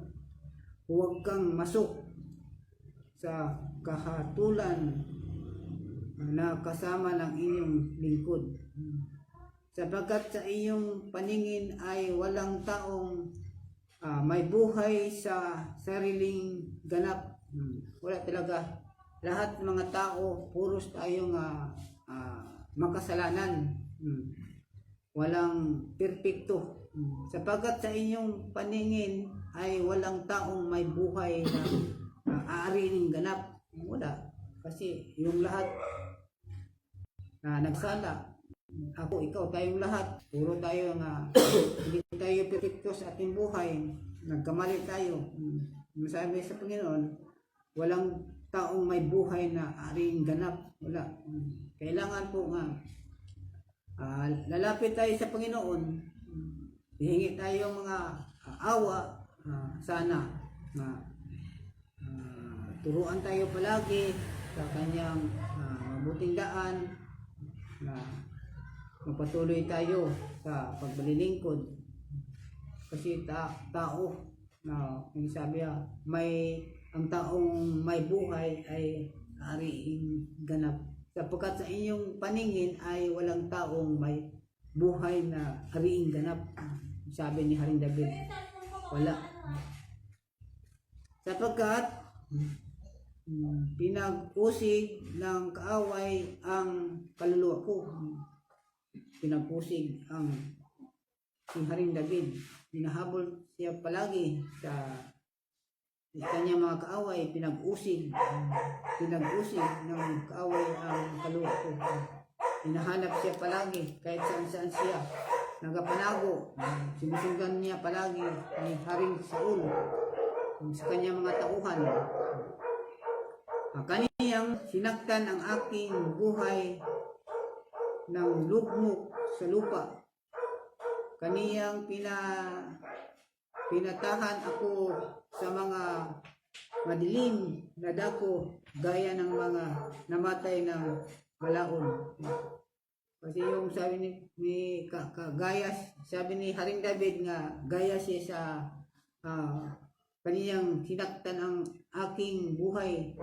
Huwag kang masok sa kahatulan na kasama ng inyong lingkod. Sapagkat sa iyong paningin ay walang taong may buhay sa sariling ganap. Wala talaga. Lahat ng mga tao, puros tayong makasalanan. Walang perpekto. Sapagkat sa inyong paningin ay walang taong may buhay na aari ng ganap. Wala. Kasi yung lahat na nagsala, ako, ikaw, tayong lahat, puro tayo hindi tayo perfecto sa ating buhay, nagkamali tayo. Masabi sa Panginoon, walang taong may buhay na aring ganap. Wala. Kailangan po nga, lalapit tayo sa Panginoon, hihingi tayo mga awa, sana na turuan tayo palagi sa kanyang mabuting daan, na magpatuloy tayo sa pagbalilingkod. Kasi tao na sabi ang taong may buhay ay ariing ganap. Sapagkat sa inyong paningin ay walang taong may buhay na ariing ganap. Sabi ni Haring David, wala. Sapagkat pinag-usig ng kaaway ang kaluluwa ko. Pinag-usig ang si Haring David. Hinahabol siya palagi sa kanyang mga kaaway. Pinag-usig ng kaaway ang kaluluwa ko. Hinahanap siya palagi kahit saan siya nagapanago. Sinusundan niya palagi ni Haring Saul sa kanyang mga tauhan. Kaniyang sinaktan ang aking buhay ng lugmok sa lupa. Kaniyang pinatahan ako sa mga madilim na dako gaya ng mga namatay ng malaon. Kasi yung sabi ni sabi ni Haring David nga gaya siya sa kaniyang sinaktan ang aking buhay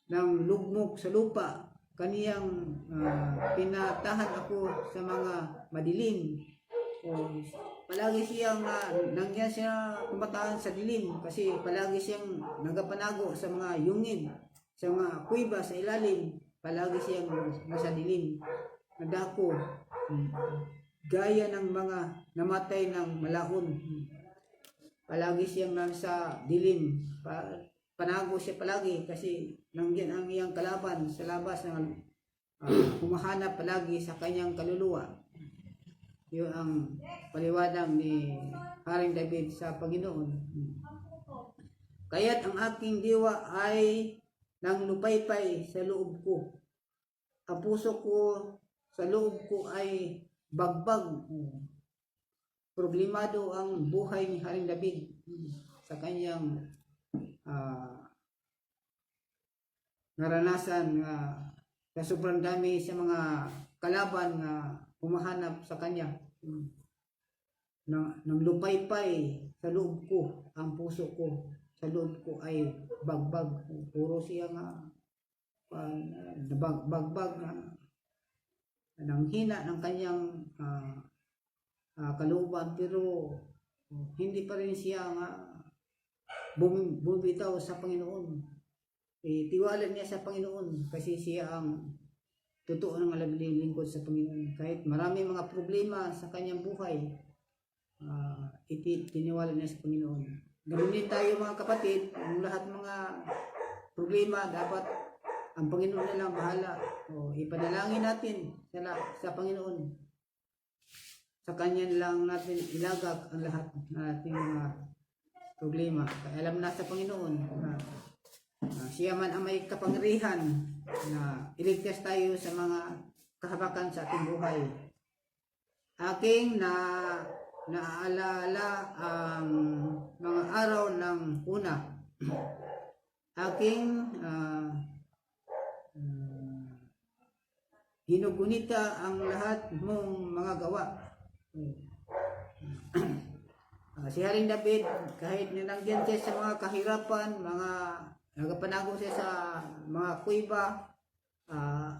ng lugmok sa lupa. Kaniyang pinatahan ako sa mga madilim. Palagi siyang nandiyan siya tumatahan sa dilim kasi palagi siyang nagapanago sa mga yungin, sa mga kuiba sa ilalim. Palagi siyang nasa dilim, nadako, gaya ng mga namatay ng malahon. Palagi siyang nasa dilim, panago siya palagi kasi nandiyan ang iyang kalaban sa labas na humahanap palagi sa kanyang kaluluwa. Yun ang paliwanag ni Haring David sa Panginoon. Kaya't ang aking diwa ay nang lupaypay sa loob ko. Ang puso ko sa loob ko ay bagbag. Problemado ang buhay ni Haring David sa kanyang naranasan sa sobrang dami sa mga kalaban na humahanap sa kanya. Nang lupaypay sa loob ko, ang puso ko sa loob ko ay bagbag. Puro siya bagbag nang hina ng kanyang kalooban, pero hindi pa rin siya bumitaw sa Panginoon. Tiwala niya sa Panginoon kasi siya ang totoo ng lingkod sa Panginoon. Kahit marami mga problema sa kanyang buhay, tiniwala niya sa Panginoon. Ganun din tayo mga kapatid, ang lahat mga problema dapat ang Panginoon na lang bahala. Ipanalangin natin sa Panginoon. Sa Kanya lang natin ilagak ang lahat ng ating mga problema. Kaya alam na sa Panginoon na siya man ang may kapangyarihan na iligtas tayo sa mga kahabakan sa ating buhay. Aking naaalala ang mga araw ng una. Aking ginugunita ang lahat mong mga gawa. Si Haring David, kahit nilangyan siya sa mga kahirapan, mga nagapanago siya sa mga kuiba,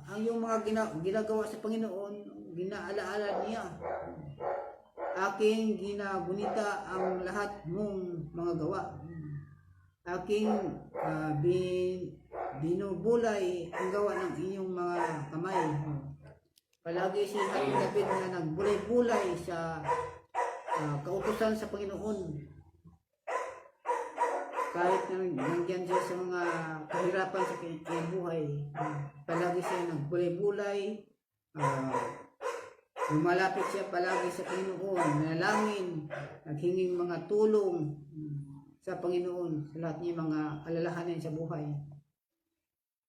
ang yung mga ginagawa sa Panginoon, ginaalaala niya. Aking ginagunita ang lahat mong mga gawa. Aking binubulay ang gawa ng inyong mga kamay. Palagi si Haring David na nagbulay-bulay sa kautusan sa Panginoon. Kahit nandiyan siya sa mga kahirapan sa kanyang buhay, palagi siya nagbulay-bulay, lumalapit siya palagi sa Panginoon, nanalangin, naghinging mga tulong sa Panginoon sa lahat ng mga alalahanin sa buhay.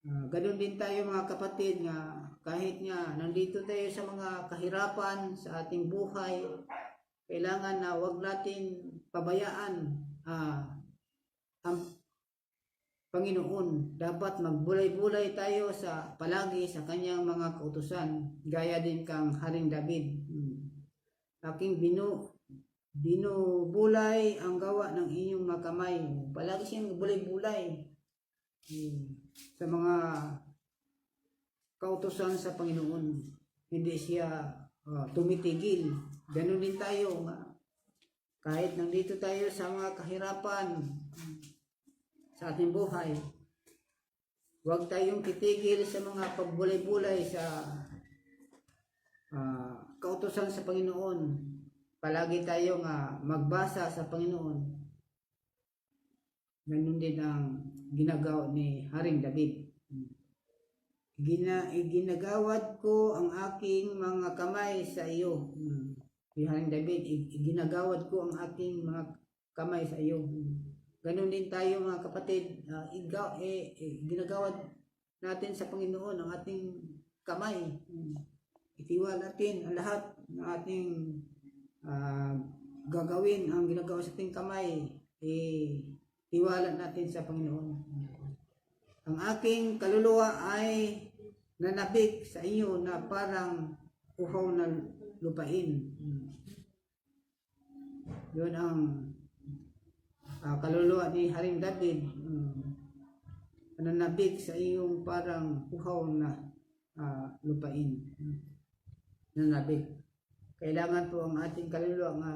Ganun din tayo mga kapatid, nga kahit nga nandito tayo sa mga kahirapan sa ating buhay, kailangan na wag natin pabayaan ang Panginoon. Dapat magbulay-bulay tayo sa palagi sa kanyang mga kautusan, gaya din kang Haring David. Aking binubulay ang gawa ng inyong mga kamay. Palagi siyang bulay-bulay sa mga kautusan sa Panginoon. Hindi siya tumitigil. Ganun din tayo. Kahit nandito tayo sa mga kahirapan sa ating buhay, huwag tayong titigil sa mga pagbulay-bulay sa kautusan sa Panginoon. Palagi tayong magbasa sa Panginoon. Ganun din ang ginagawa ni Haring David. Ginagawad ko ang aking mga kamay sa iyo. Si Haring David, ginagawad ko ang aking mga kamay sa iyo. Ganun din tayo mga kapatid, ginagawad natin sa Panginoon ang ating kamay. Itiwala natin ang lahat ng ating gagawin, ang ginagawa sa ating kamay, tiwala natin sa Panginoon. Ang aking kaluluwa ay nanabik sa iyo na parang uhaw na lupain. Yun ang kaluluwa ni Haring David. Nanabik sa iyong parang uhaw na lupain. Nanabik. Kailangan po ang ating kaluluwa nga,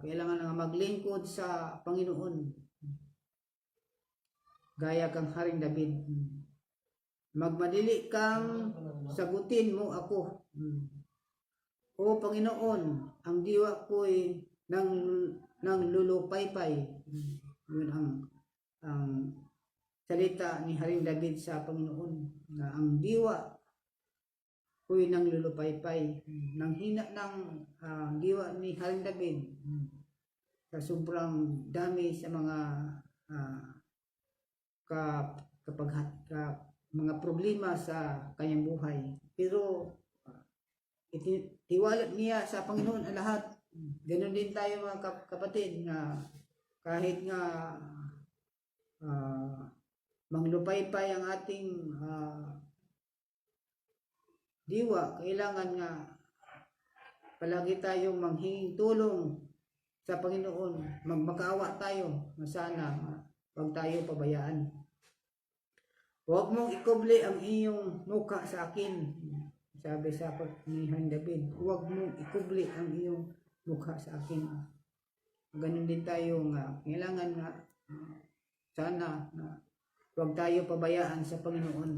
kailangan nga maglingkod sa Panginoon. Gaya kang Haring David. Magmadili kang sagutin mo ako. O Panginoon, ang diwa ko'y nang lulupaypay. Yun ang salita ni Haring David sa Panginoon, na ang diwa ko'y nang lulupaypay. Nang hina ng diwa ni Haring David sa sobrang dami sa mga mga problema sa kanyang buhay. Pero tiwala niya sa Panginoon ang lahat. Ganon din tayo mga kapatid, na kahit nga manglupaypay ang ating diwa, kailangan nga palagi tayong manghinging tulong sa Panginoon. Magmakaawa tayo na sana huwag tayo pabayaan. Huwag mong ikubli ang iyong mukha sa akin. Sabi sa ni Haring David, huwag mong ikubli ang iyong mukha sa akin. Ganun din tayo nga, kailangan nga sana na huwag tayo pabayaan sa Panginoon.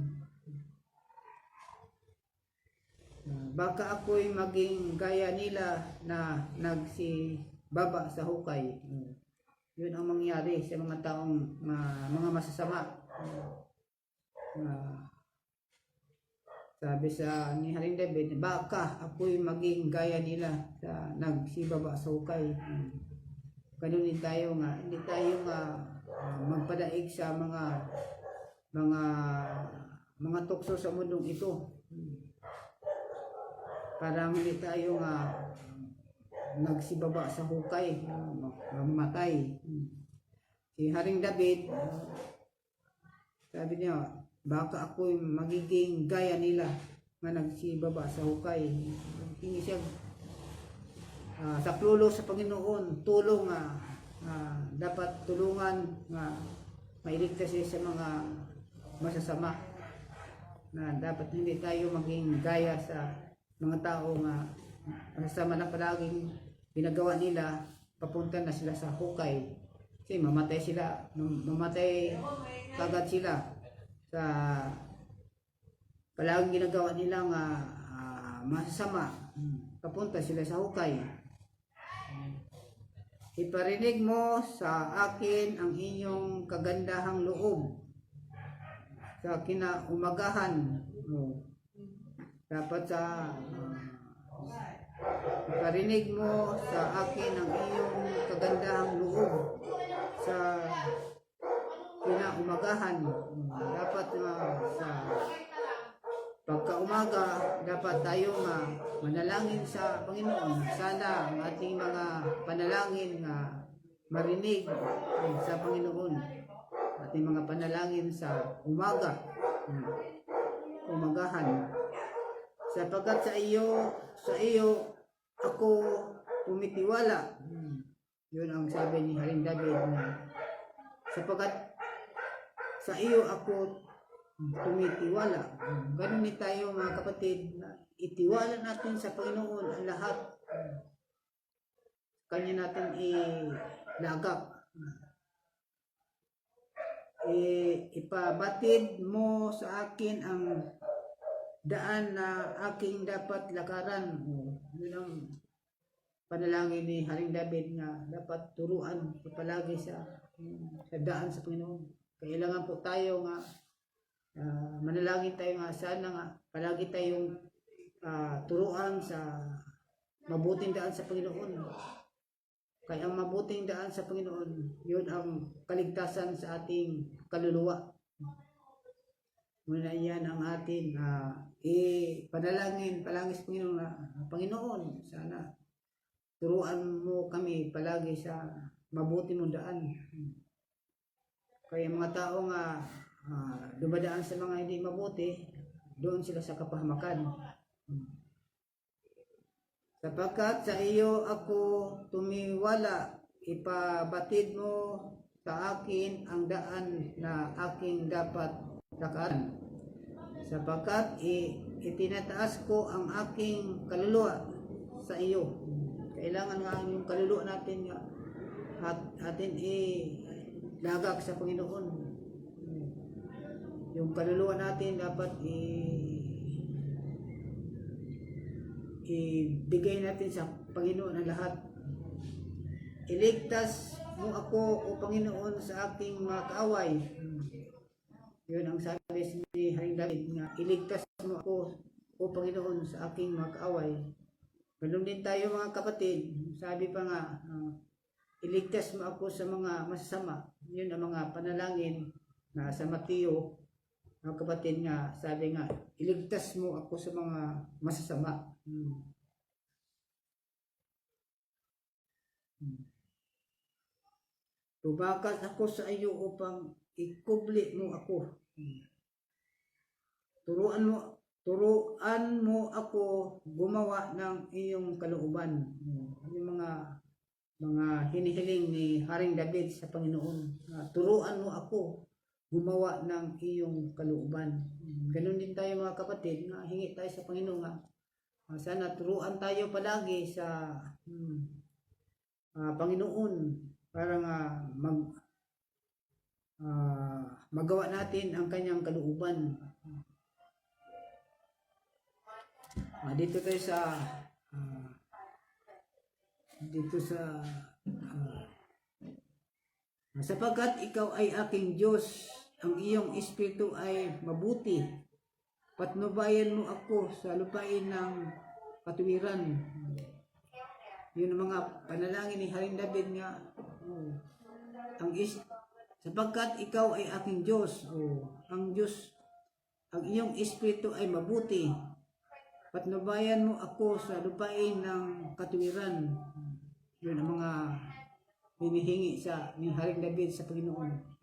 Baka ako'y maging gaya nila na nagsibaba sa hukay. Yun ang mangyari sa mga taong mga masasama. Sabi sa ni Haring David, baka ako'y maging gaya nila sa nagsibaba sa hukay. Ganun din tayo nga, hindi tayo magpadaig sa mga tukso sa mundong ito. Para hindi tayo nagsibaba sa hukay, mamatay. Si Haring David, sabi niya, baka ako'y magiging gaya nila nga nagsibaba sa hukay. Hingi siya saklulo sa Panginoon, tulong nga dapat tulungan nga mailigtas siya sa mga masasama, na dapat hindi tayo maging gaya sa mga tao nga masasama na palaging ginagawa nila, papunta na sila sa hukay. Kasi mamatay kagad sila sa palaging ginagawa nila nga masasama, papunta sila sa hukay. Iparinig mo sa akin ang inyong kagandahang loob sa kinaumagahan. Dapat iparinig mo sa akin ang iyong kagandahang loob sa kinaumagahan. Dapat sa pagkaumaga, dapat tayo manalangin sa Panginoon. Sana ang ating mga panalangin marinig sa Panginoon. Ating mga panalangin sa umagahan. Sapagkat sa iyo ako tumitiwala. Yun ang sabi ni Haring David, na sapagkat sa iyo ako tumitiwala. Ganun din tayo mga kapatid, itiwala natin sa Panginoon ang lahat. Kanya natin ilagak. Ipabatid mo sa akin ang daan na aking dapat lakaran. Yun ang panalangin ni Haring David, na dapat turuan palagi sa daan sa Panginoon. Kailangan po tayo nga manalangin tayo nga sana nga palagi tayong turuan sa mabuting daan sa Panginoon. Kaya ang mabuting daan sa Panginoon, yun ang kaligtasan sa ating kaluluwa. Muna yan ang ating panalangin palagi sa Panginoon, Panginoon, sana turuan mo kami palagi sa mabuti mong daan. Kaya mga tao nga dumadaan sa mga hindi mabuti, doon sila sa kapahamakan. Sapagkat sa iyo ako tumiwala, ipabatid mo sa akin ang daan na aking dapat lakaran. Sapagkat itinataas ko ang aking kaluluwa sa iyo. Kailangan nga yung kaluluwa natin at atin lagak sa Panginoon. Yung kaluluwa natin dapat ibigay natin sa Panginoon ang lahat. Iligtas mo ako, O Panginoon, sa aking mga kaaway. Yun ang sabi ni Haring David, nga iligtas mo ako, O Panginoon, sa aking mga kaaway. Ganun din tayo mga kapatid. Sabi pa nga, iligtas mo ako sa mga masasama. Yun ang mga panalangin na sa Mateo, mga kapatid, nga sabi nga, iligtas mo ako sa mga masasama. Tubakas ako sa iyo upang ikubli mo ako. Turuan mo ako gumawa ng iyong kalooban. Yung mga hinihiling ni Haring David sa Panginoon. Turuan mo ako gumawa ng iyong kalooban. Ganun din tayo mga kapatid, na hingi tayo sa Panginoon sana turuan tayo palagi sa Panginoon para magawa natin ang kanyang kalooban. Dito tayo sapagkat ikaw ay aking Diyos, ang iyong espiritu ay mabuti. Patnubayan mo ako sa lupain ng katuwiran. Yun ang mga panalangin ni Haring David nga. Sapagkat ikaw ay aking Diyos, ang Diyos, ang iyong espiritu ay mabuti. Patnubayan mo ako sa lupain ng katuwiran. Yun ang mga hinihingi ni Haring David sa Panginoon.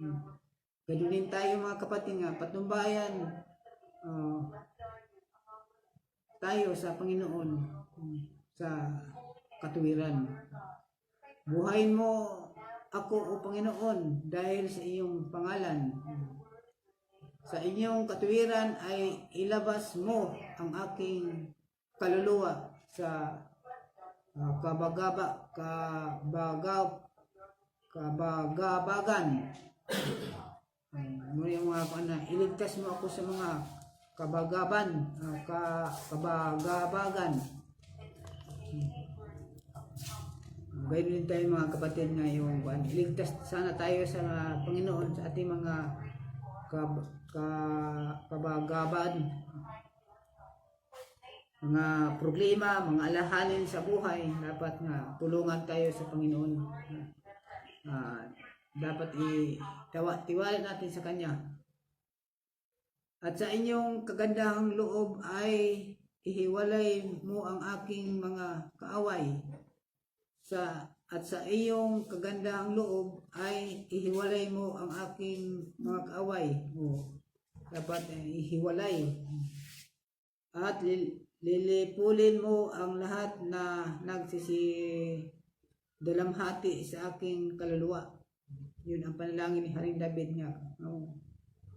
Ganun din tayo mga kapatid nga, patnubayan tayo sa Panginoon sa katuwiran. Buhayin mo ako o Panginoon dahil sa iyong pangalan. Sa inyong katuwiran ay ilabas mo ang aking kaluluwa sa kabagabagan. Muli mga kana, iligtas mo ako sa mga kabagabagan. Gayun din tayo mga kapatid ngayon. Iligtas sana tayo sa Panginoon sa ating mga kabagaban, mga problema, mga alahanin sa buhay. Dapat nga tulungan tayo sa Panginoon. Dapat tiwala natin sa Kanya. At sa inyong kagandahang loob ay ihiwalay mo ang aking mga kaaway. At sa iyong kagandahang loob ay ihiwalay mo ang aking mga kaaway. Dapat ihiwalay. At lilipulin mo ang lahat na nagsisidalamhati sa aking kaluluwa. Yun ang panalangin ni Haring David nga.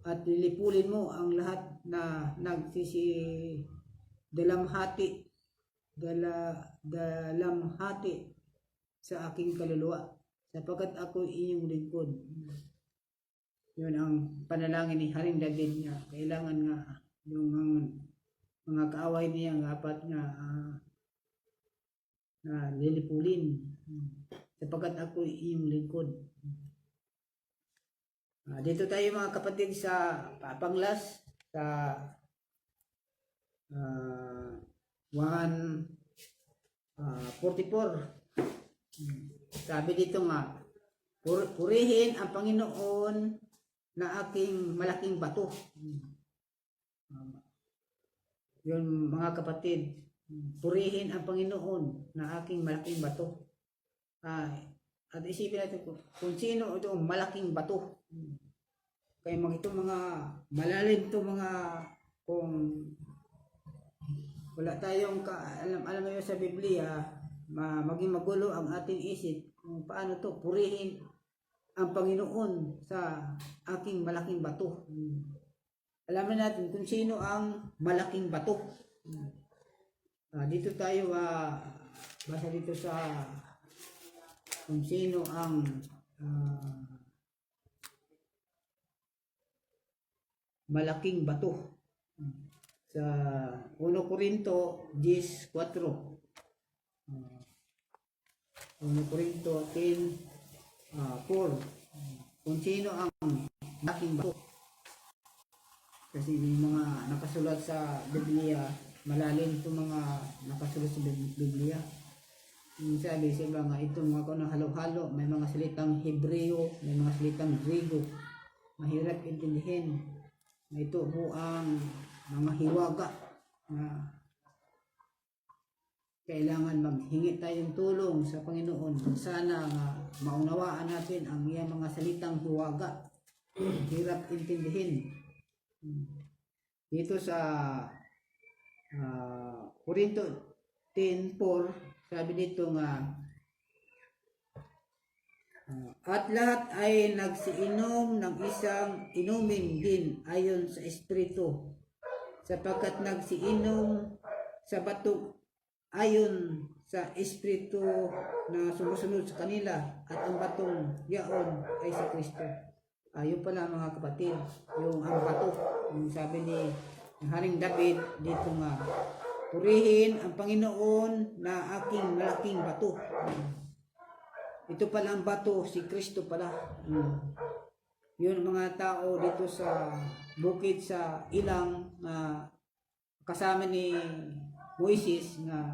At lilipulin mo ang lahat na nagsisidalamhati sa aking kaluluwa, sapagkat ako iyong lingkod. Yun ang panalangin ni Haring David nga. Kailangan nga yung mga kaaway niya dapat nga na lilipulin, sapagkat ako iyong lingkod. Dito tayo mga kapatid sa Panglas sa 1:44. Sabi dito nga, purihin ang Panginoon na aking malaking bato. Yun mga kapatid, purihin ang Panginoon na aking malaking bato. At isipin natin kung sino itong malaking bato. Kaya itong mga malalim itong mga, kung wala tayong alam mo sa Biblia, maging magulo ang ating isip kung paano to purihin ang Panginoon sa aking malaking bato. Alamin natin kung sino ang malaking bato. Dito tayo basa dito sa kung sino ang malaking bato. Sa 1 Corinto 10:4. 1 Corinto 10:4. Kung sino ang malaking bato. Kasi yung mga nakasulat sa Biblia, malalim itong mga nakasulat sa Biblia. Yung sabi sa iba nga, itong mga halo-halo, may mga salitang Hebreo, may mga salitang Griego. Mahirap intindihin. Ito po ang mga hiwaga na kailangan maghingi tayong tulong sa Panginoon. Sana maunawaan natin ang iyang mga salitang hiwaga. Hirap intindihin. Dito sa Corinto 10:4, sabi dito nga, at lahat ay nagsiinom ng isang inumin din ayon sa Espiritu, sapagkat nagsiinom sa bato ayon sa Espiritu na sumusunod sa kanila, at ang batong yaon ay sa Kristo. Yun pala mga kapatid, yung ang bato, yung sabi ni Haring David dito nga, purihin ang Panginoon na aking malaking bato. Ito pala ang bato, si Kristo pala. Yun mga tao dito sa bukid sa Ilang, kasama ni Moises na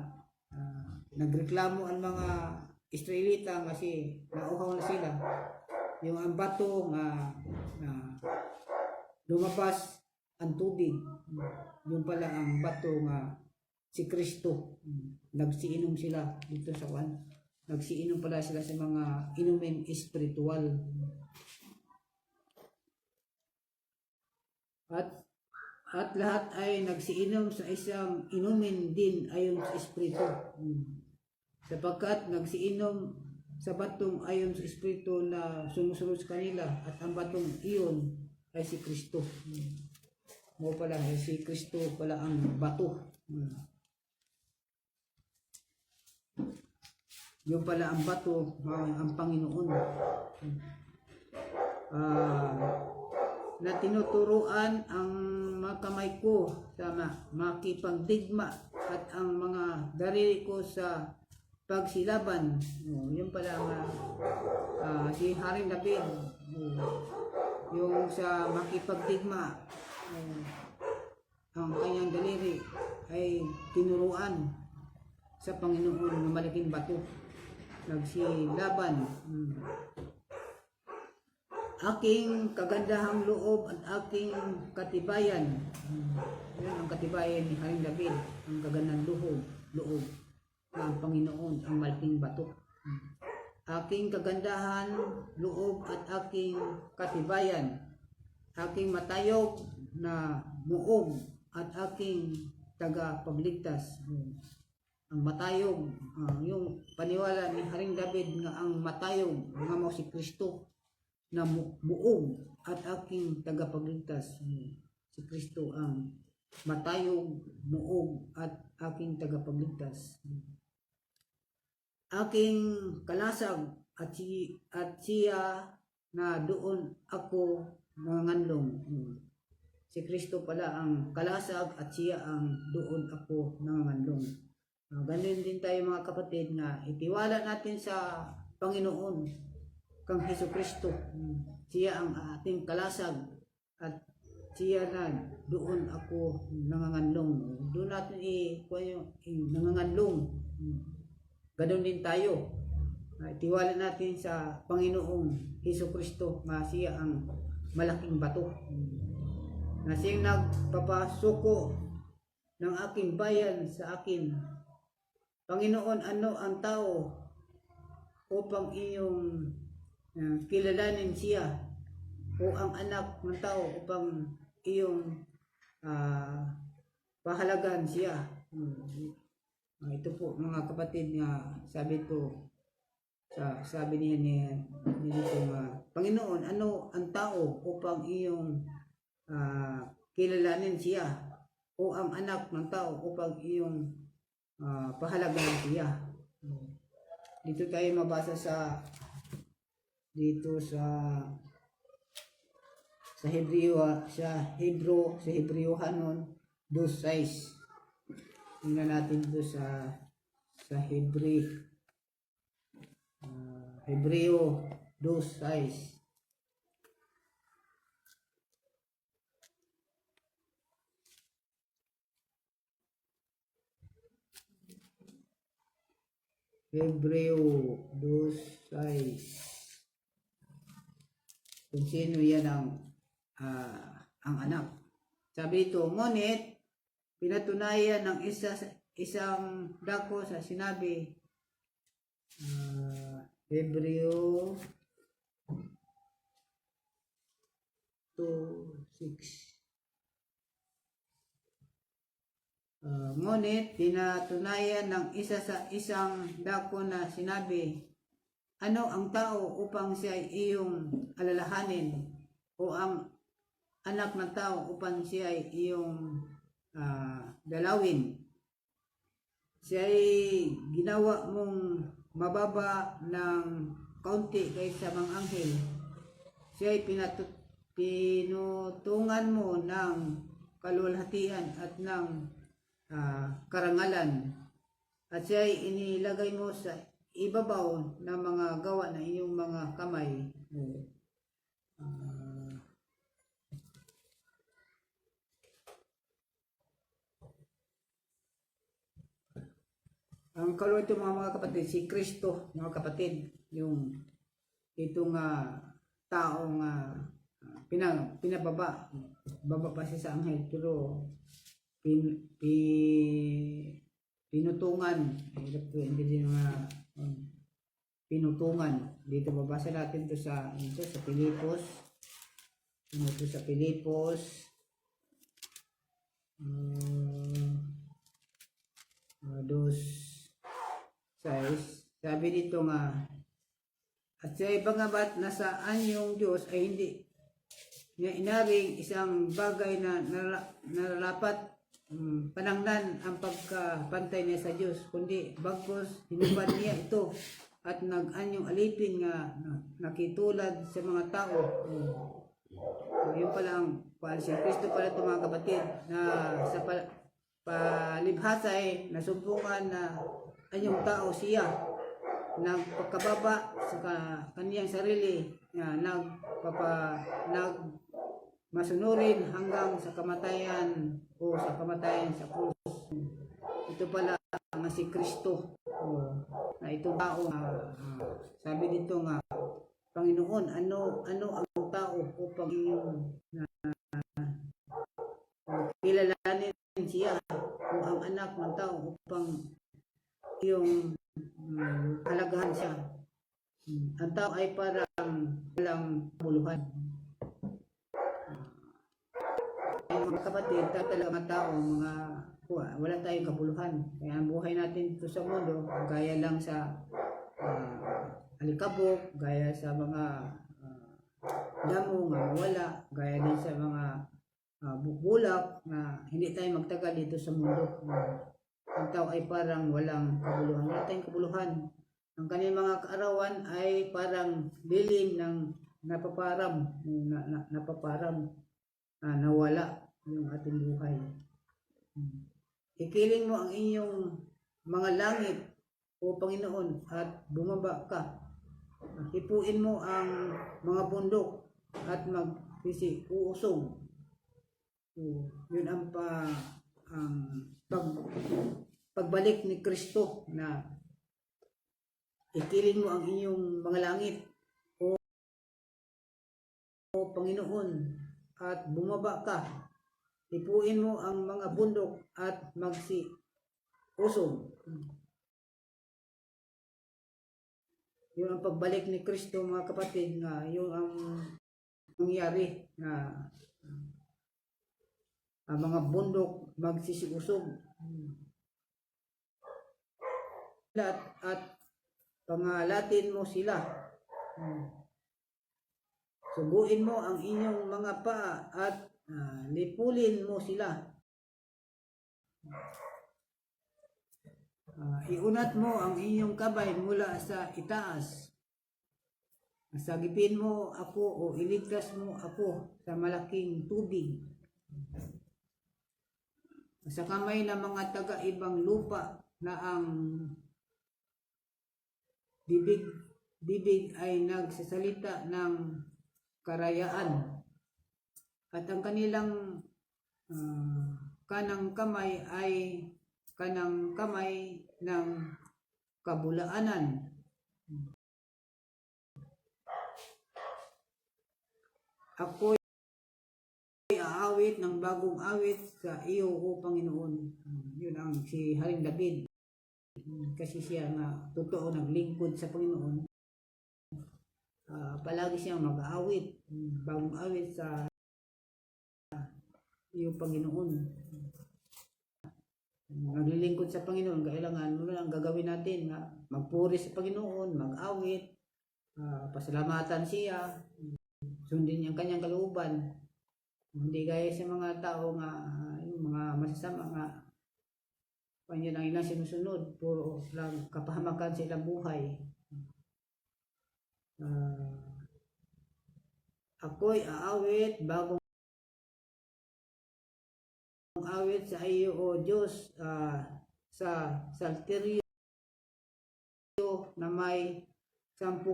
nagreklamo ang mga Israelita kasi nauhaw na sila. Yung ang bato nga lumabas ang tubig. Yung pala ang bato nga si Kristo. Nagsiinom sila dito sa nagsiinom pala sila sa mga inumin espiritual. At lahat ay nagsiinom sa isang inumin din ayon sa Espiritu. Sapagkat nagsiinom sa batong ayon sa Espiritu na sumusunod sa kanila, at ang batong iyon ay si Kristo. Mo pala, si Kristo pala ang bato. Yung pala ang bato, ang Panginoon. Na tinuturuan ang mga kamay ko sa makipagdigma at ang mga darili ko sa pagsilaban. Yung pala si Haring David, yung sa makipagdigma, ang kanyang daliri ay tinuruan sa Panginoon ng malaking bato. Nagsilaban. Aking kagandahang loob at aking katibayan. Yan ang katibayan ni Haring David, ang kagandahang loob na ang Panginoon ang malaking bato. Aking kagandahan loob at aking katibayan, aking matayog na muog at aking tagapagligtas. Ang matayog, yung paniwala ni Haring David nga ang matayog nga mo si Kristo na buog at aking tagapagligtas. Si Kristo ang matayog, muog at aking tagapagligtas. Aking kalasag at siya na doon ako nanganlong. Si Kristo pala ang kalasag at siya ang doon ako nanganlong. Ganun din tayo mga kapatid na itiwala natin sa Panginoon kang Hesus Kristo. Siya ang ating kalasag at siya na doon ako nanganganlong. Doon natin nanganganlong. Ganun din tayo. Itiwala natin sa Panginoong Hesus Kristo na siya ang malaking bato. Na siyang nagpapasuko ng aking bayan sa akin. Panginoon, ano ang tao upang iyong kilalanin siya, o ang anak ng tao upang iyong pahalagan siya. Ito po mga kapatid nga sabi niya Panginoon, ano ang tao upang iyong kilalanin siya, o ang anak ng tao upang iyong pahalagan siya. Dito tayo mabasa sa Hebrewhanon 2:6. Tingnan natin ito sa Hebreo 2:6. Hebreo 2:6. Kung sino yan ang anak. Sabi ito, ngunit pinatunayan ng isang dako sa sinabi, Hebreo 2:6. Ngunit pinatunayan ng isang dako na sinabi, ano ang tao upang siya ay iyong alalahanin, o ang anak ng tao upang siya ay iyong dalawin. Siya ay ginawa mong mababa ng kaunti kaysa mga anghel. Siya ay pinutungan mo ng kaluwalhatian at ng karangalan, at siya ay inilagay mo sa ibabaw ng mga gawa na iyong mga kamay. Ang kaluluwa ito mga kapatid, si Kristo mga kapatid, yung itong taong pinababa pa siya sa anghel, pero pinutungan, hindi din pinutungan. Dito babasa natin ito sa Pilipos. Ito sa Pilipos Dos 6, sabi dito nga, at sa iba nga ba't nasaan yung Diyos ay hindi niya inaring isang bagay na nararapat panangnan ang pagkapantay niya sa Diyos, kundi bagkos hinubad niya ito at nag-anyong alipin nga nakitulad sa mga tao. Yun pala ang si Kristo pala ito mga kapatid, na sa palibhasa ay nasumbungan na anyong tao siya, nagpagkababa sa kaniyang sarili, na masunurin hanggang sa kamatayan o sa kamatayan sa krus. Ito pala nga si Kristo, na itong tao, sabi dito nga, Panginoon, ano ang tao upang iyong kilalanin siya, o ang anak ng tao upang iyong halagahan siya. Ang tao ay parang walang kabuluhan. Mga kapatid, talaga mga tao, wala tayong kabuluhan. Kaya ang buhay natin dito sa mundo, gaya lang sa alikabok, gaya sa mga damo nga wala, gaya din sa mga bulak na hindi tayo magtagal dito sa mundo. Ang tao ay parang walang kabuluhan. Wala tayong kabuluhan. Ang kanyang mga kaarawan ay parang lilim ng napaparam, nawala yung ating buhay. Ikiling mo ang inyong mga langit, o Panginoon, at bumaba ka. Hipuin mo ang mga bundok at uusog. Yun ang pagbalik ni Kristo, na ikiling mo ang inyong mga langit, o Panginoon, at bumaba ka. Hipuin mo ang mga bundok at usog. Yun ang pagbalik ni Kristo mga kapatid, nga yun ang nangyari, na ang mga bundok magsisiusog at pangalatin mo sila. Subuin mo ang inyong mga paa at lipulin mo sila. Iunat mo ang inyong kamay mula sa itaas. Sagipin mo ako, o iligtas mo ako sa malaking tubig. Sa kamay ng mga taga-ibang lupa, na ang bibig ay nagsasalita ng karayaan, at ang kanilang kanang kamay ay kanang kamay ng kabulaanan. Ako'y aawit ng bagong awit sa iyo, o Panginoon. Yun ang si Haring David, kasi siya na totoo naglingkod sa Panginoon. Palagi siyang mag-aawit, bagong awit sa iyo, Panginoon. Naglilingkod sa Panginoon, kailangan mo lang gagawin natin, na magpuri sa Panginoon, mag-awit, pasalamatan siya, sundin yung kanyang kalooban. Hindi gaya sa mga tao nga, yung mga masasama nga, kanya lang ilang sinusunod, puro lang kapahamakan sa ilang buhay. Ako'y aawit, bagong awit sa iyo, o Diyos, sa salteryo na may 10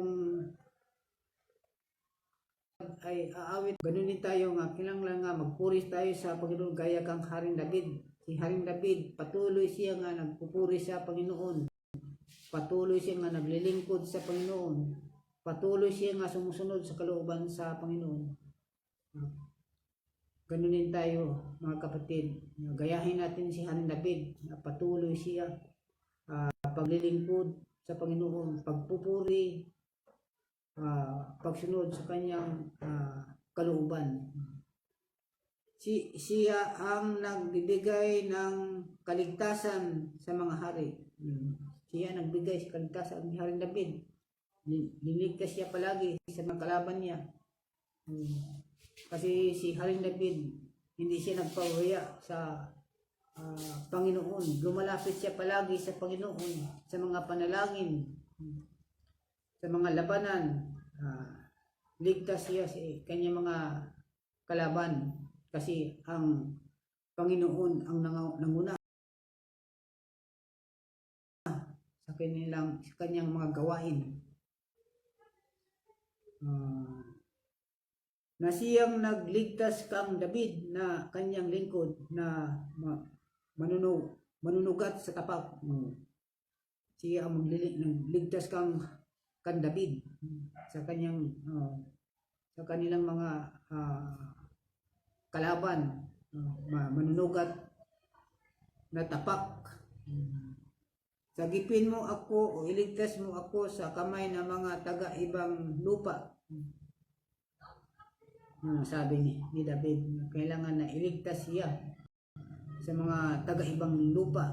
ay aawit. Ganunin tayo nga, kinanglan nga magpuri tayo sa Panginoon, gaya kang Haring David. Si Haring David, patuloy siya nga nagpupuri sa Panginoon, patuloy siya nga naglilingkod sa Panginoon, patuloy siya nga sumusunod sa kalooban sa Panginoon. Ganunin tayo mga kapatid, gayahin natin si Haring David, na patuloy siya paglilingkod sa Panginoon, pagpupuri, pagsunod sa kanyang kalooban. siya ang nagbibigay ng kaligtasan sa mga hari. Siya nagbigay sa kaligtasan ni Haring David. Niligtas siya palagi sa mga kalaban niya. Kasi si Haring David, hindi siya nagpawaya sa Panginoon. Lumalapit siya palagi sa Panginoon, sa mga panalangin, sa mga labanan. Ligtas siya sa kanyang mga kalaban. Kasi ang Panginoon ang nanguna sa kanyang mga gawain. Na siyang nagligtas kang David na kanyang lingkod na manunugat sa tapak. Siya ang nagligtas kang David sa kanilang mga kalaban, manunugat na tapak. Sagipin mo ako o iligtas mo ako sa kamay ng mga taga-ibang lupa. Sabi ni David, kailangan na iligtas siya sa mga taga-ibang lupa.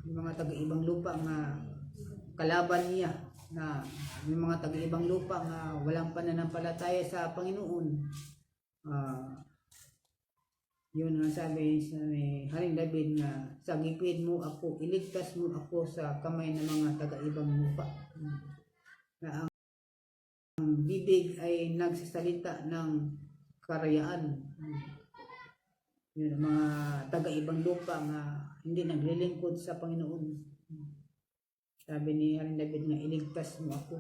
Yung mga taga-ibang lupa na kalaban niya, na yung mga taga-ibang lupa na walang pananampalataya sa Panginoon. Yun ang sabi ni Haring David na sagipin mo ako, iligtas mo ako sa kamay ng mga taga-ibang lupa. Na ang bibig ay nagsasalita ng karayaan. Yun, mga taga-ibang lupa na hindi naglilingkod sa Panginoon. Sabi ni Haring David na iligtas mo ako.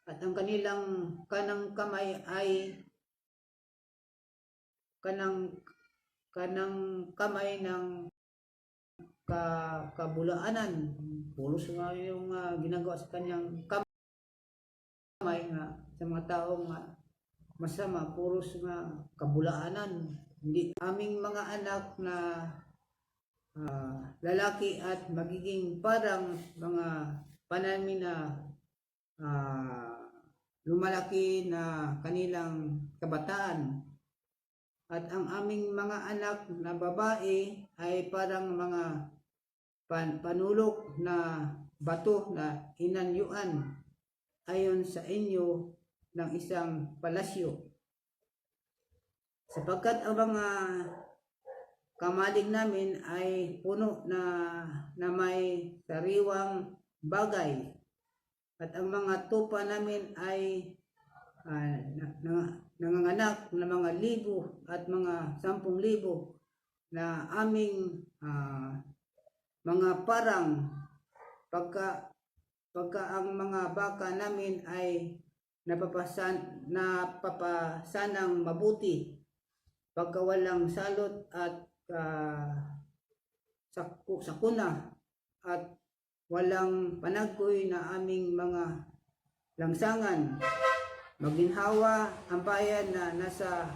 At ang kanilang kanang kamay ay kanang kamay ng kabulaanan. Pulos nga yung ginagawa sa kanyang kamay nga sa mga taong masama, puros nga kabulaanan. Hindi aming mga anak na lalaki at magiging parang mga panamin na lumalaki na kanilang kabataan. At ang aming mga anak na babae ay parang mga panulok na bato na inanyuan ayon sa inyo ng isang palasyo. Sapagkat ang mga kamalig namin ay puno na may sariwang bagay. At ang mga tupa namin ay nanganganak na mga 1,000 at mga 10,000 na aming mga parang pagka ang mga baka namin ay napapasanang mabuti, pagka walang salot at sakuna at walang panagkoy na aming mga langsangan. Maginhawa ang bayan na nasa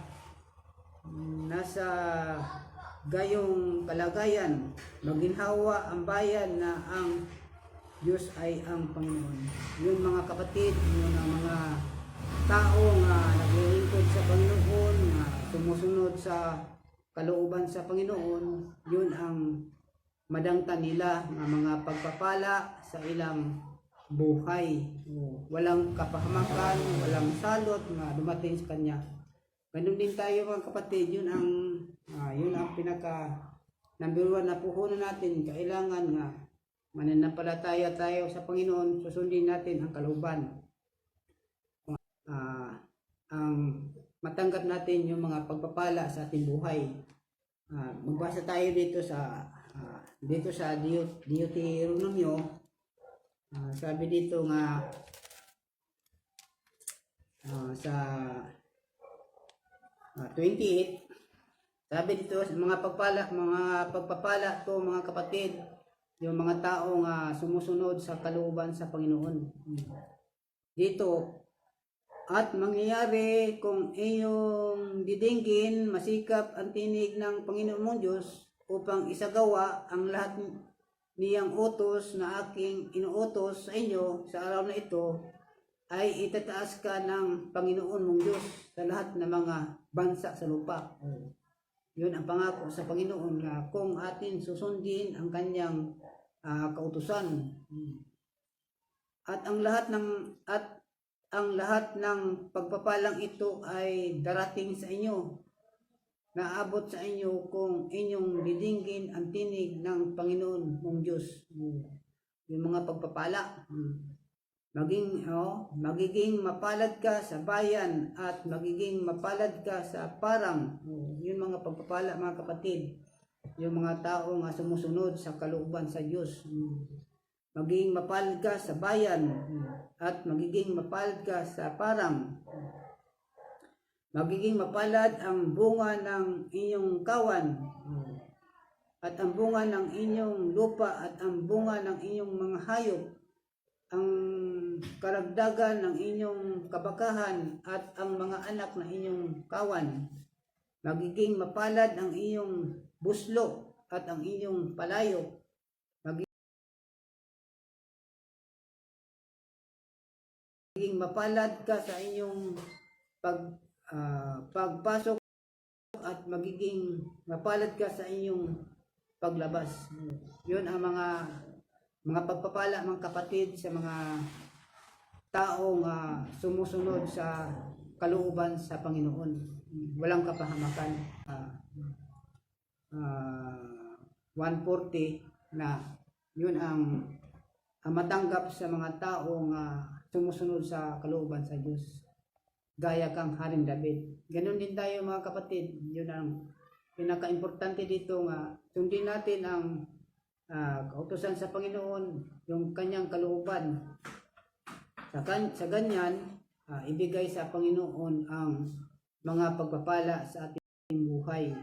gayong kalagayan. Maginhawa ang bayan na ang Diyos ay ang Panginoon. Yun mga kapatid, yun ang mga taong naglilingkod sa Panginoon, sumusunod sa kalooban sa Panginoon. Yun ang madangtan nila ng mga pagpapala sa ilang buhay. Walang kapahamakan, walang salot na dumating sa kanya. Ganun din tayo mga kapatid, yun ang pinaka number 1 na puhunan natin. Kailangan nga mananampalataya tayo sa Panginoon, susundin natin ang kalooban. Ang matanggap natin yung mga pagpapala sa ating buhay. Magbasa tayo dito sa Deuteronomio. Sabi dito nga sa 28, sabi dito mga pagpapala to mga kapatid, yung mga taong sumusunod sa kalooban sa Panginoon. Dito, at mangyayari kung iyong didinggin masikap ang tinig ng Panginoon mong Diyos upang isagawa ang lahat niyang utos na aking inuutos sa inyo sa araw na ito, ay itataas ka ng Panginoon mong Diyos sa lahat ng mga bansa sa lupa. Yun ang pangako sa Panginoon na kung atin susundin ang kanyang kautusan. At ang lahat ng pagpapalang ito ay darating sa inyo, naabot sa inyo kung inyong didinggin ang tinig ng Panginoon mong Diyos. Yung mga pagpapala. Magiging mapalad ka sa bayan at magiging mapalad ka sa parang. Yung mga pagpapala, mga kapatid. Yung mga taong sumusunod sa kalooban sa Diyos. Magiging mapalad ka sa bayan at magiging mapalad ka sa parang. Magiging mapalad ang bunga ng inyong kawan at ang bunga ng inyong lupa at ang bunga ng inyong mga hayop, ang karagdagan ng inyong kabakahan at ang mga anak na inyong kawan. Magiging mapalad ang iyong buslo at ang inyong palayo. Magiging mapalad ka sa inyong pagpasok at magiging mapalad ka sa inyong paglabas. Yun ang mga pagpapala, mga kapatid, sa mga taong sumusunod sa kalooban sa Panginoon. Walang kapahamakan. 140 na yun ang matanggap sa mga taong sumusunod sa kalooban sa Diyos. Gaya kang Haring David. Ganon din tayo mga kapatid. Yun ang pinaka-importante dito nga sundin natin ang kautusan sa Panginoon, yung kanyang kalooban. Sa ganyan, ibigay sa Panginoon ang mga pagpapala sa ating buhay.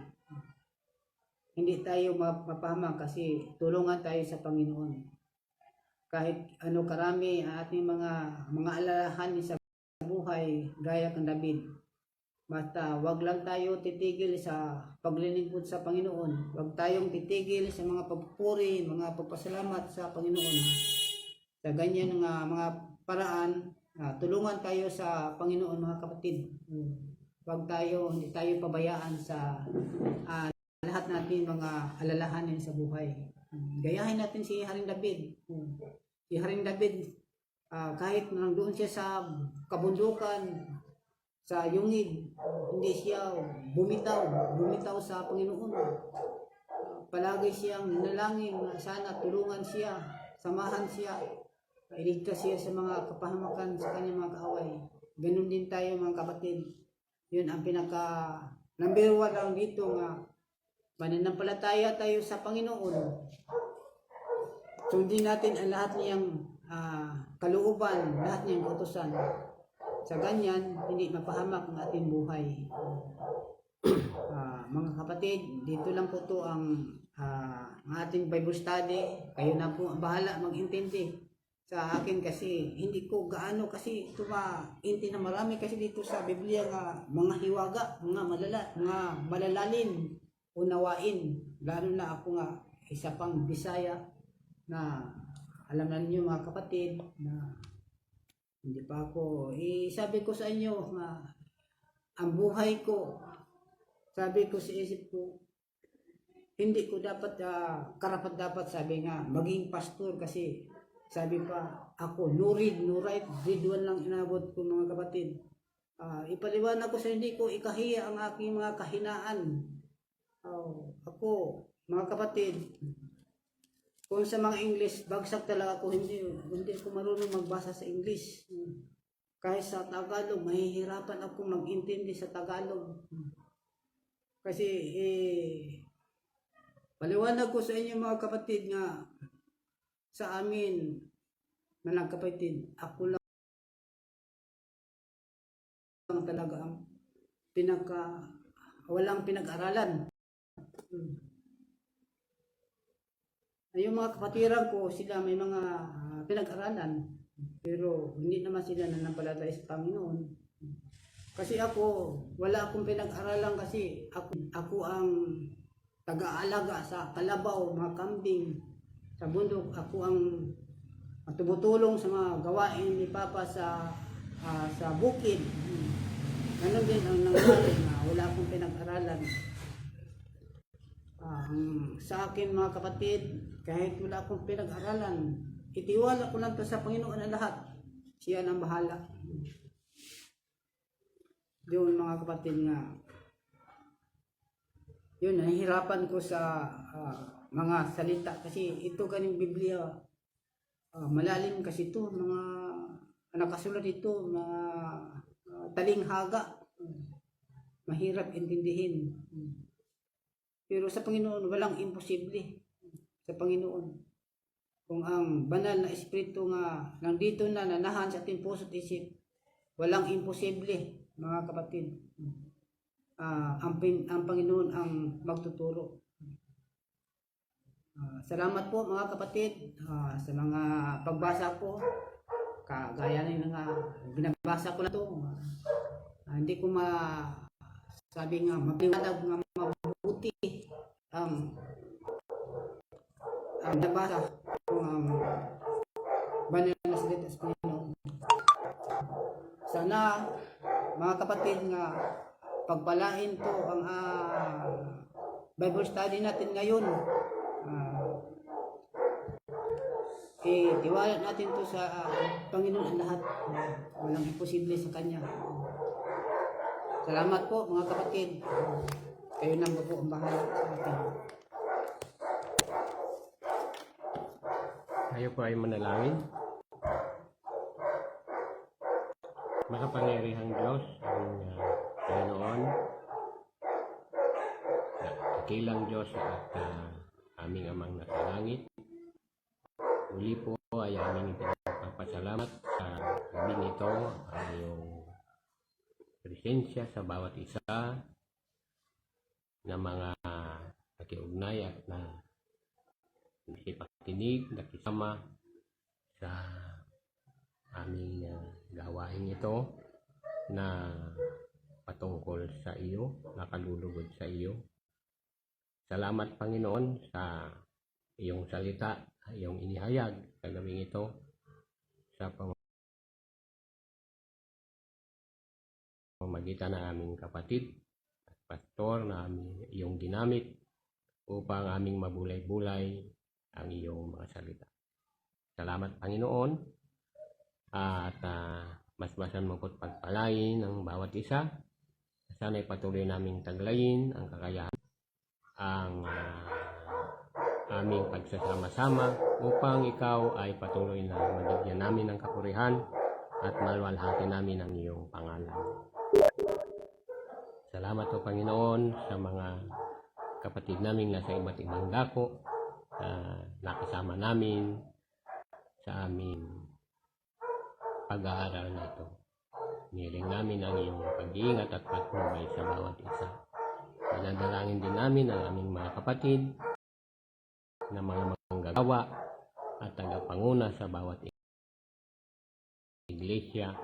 Hindi tayo mapahamak kasi tulungan tayo sa Panginoon. Kahit ano karami ang ating mga alalahanin sa buhay, gaya kang David. Basta wag lang tayo titigil sa paglilingkod sa Panginoon. Wag tayong titigil sa mga pagpupuri, mga pagpasalamat sa Panginoon. Sa ganyan mga paraan, tulungan tayo sa Panginoon mga kapatid. Hindi tayo pabayaan sa lahat natin mga alalahanin sa buhay. Gayahin natin si Haring David. Si Haring David, kahit nandoon siya sa kabundukan, sa yungib, hindi siya bumitaw sa Panginoon. Palagi siyang nanalangin na sana tulungan siya, samahan siya, iligtas siya sa mga kapahamakan sa kanyang mga kaaway. Ganun din tayo mga kapatid. Yun ang pinaka number 1 lang dito nga mananampalataya tayo sa Panginoon. Sundin natin ang lahat niyang kalooban, lahat niyang utusan. Sa ganyan, hindi mapahamak ang ating buhay. Mga kapatid, dito lang po to ang ating Bible study. Kayo na po bahala mag-intindi. Sa akin kasi, hindi ko gaano kasi ito mainti na marami kasi dito sa Biblia nga mga hiwaga, mga malalalim, unawain. Lalo na ako nga, isa pang Bisaya na alam na ninyo mga kapatid na hindi pa ako, sabi ko sa inyo nga, ang buhay ko, sabi ko sa isip ko, hindi ko dapat, karapat dapat sabi nga, maging pastor kasi, sabi pa, ako, no write, grade 1 lang inabot ko mga kapatid. Ipaliwanag ko sa hindi ko ikahiya ang aking mga kahinaan. Ako, mga kapatid, kung sa mga English, bagsak talaga ako, hindi ako marunong magbasa sa English. Kahit sa Tagalog, mahihirapan ako mag-intindi sa Tagalog. Kasi, paliwanag ko sa inyo mga kapatid nga, sa amin, mga kapatid, ako lang talaga ang walang pinag-aralan. Yung mga kapatiran ko, sila may mga pinag-aralan, pero hindi naman sila nanampalataya sa Panginoon. Kasi ako, wala akong pinag-aralan kasi ako ang taga-alaga sa kalabaw, mga kambing, sa bundok. Ako ang tumutulong sa mga gawain ni Papa sa sa bukid. Ganon din ang nangyari na wala akong pinag-aralan. Sa akin mga kapatid, kahit wala akong pinag-aralan, itiwala ko lang to sa Panginoon ang lahat. Siya nang bahala. Yun mga kapatid nga, yun, nahihirapan ko sa mga salita kasi ito ganing Biblia, malalim kasi ito, mga nakasulat ito, mga talinghaga, mahirap intindihin. Pero sa Panginoon, walang imposible sa Panginoon. Kung ang banal na Espiritu nga nandito na nanahan sa ating puso at isip, walang imposible mga kapatid. Ang Panginoon ang magtuturo. Salamat po mga kapatid sa mga pagbasa ko. Kagaya ng binabasa ko na ito. Hindi ko sabi nga mapaliwanag nga mabuti ang nabasa ng banal na salita sa Panginoon. Sana mga kapatid nga pagpalain to ang Bible study natin ngayon. Tiwala natin to sa Panginoon ang lahat. Walang imposible sa Kanya. Salamat po mga kapatid. Kayo nang po ang bahala sa atin. Tayo po ay manalangin. Makapangyarihang Diyos, ang Panginoon, dakilang Diyos at aming Amang nasa langit. Muli po ay aming ipinagpapasalamat sa gabing ito ang iyong presensya sa bawat isa na mga nakiugnay at na nakipakinig, nakisama sa aming gawain ito na patungkol sa iyo, nakalulugod sa iyo. Salamat Panginoon sa iyong salita, iyong inihayag sa gabing ito sa pamamagitan ng aming kapatid at pastor na iyong ginamit upang aming mabulay-bulay ang iyong mga salita. Salamat Panginoon at masbasan mo po't pagpalain ang bawat isa. Sana'y patuloy naming taglayin ang kakayahan, ang aming pagsasama-sama upang ikaw ay patuloy na mabigyan namin ng kapurihan at maluwalhati namin ang iyong pangalan. Salamat po Panginoon sa mga kapatid namin na sa iba't ibang dako nakasama namin sa aming pag-aaral na ito. Niling namin ang iyong pag-iingat at patnubay sa bawat isa. Dinadalangin din namin ang aming mga kapatid na mga manggagawa at tagapanguna sa bawat iglesia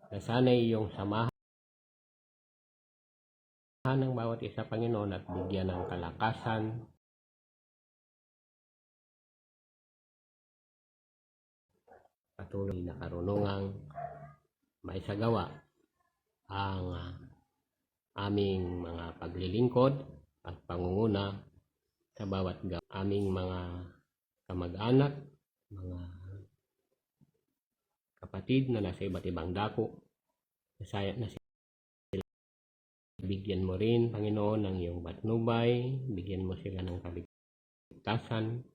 na sana'y iyong samahan ng bawat isa Panginoon at bigyan ng kalakasan patuloy na karunungang maisagawa ang aming mga paglilingkod at pangunguna sa bawat aming mga kamag-anak, mga kapatid na nasa iba't ibang dako. Na bigyan mo rin, Panginoon, ng iyong patnubay, bigyan mo sila ng kaligtasan,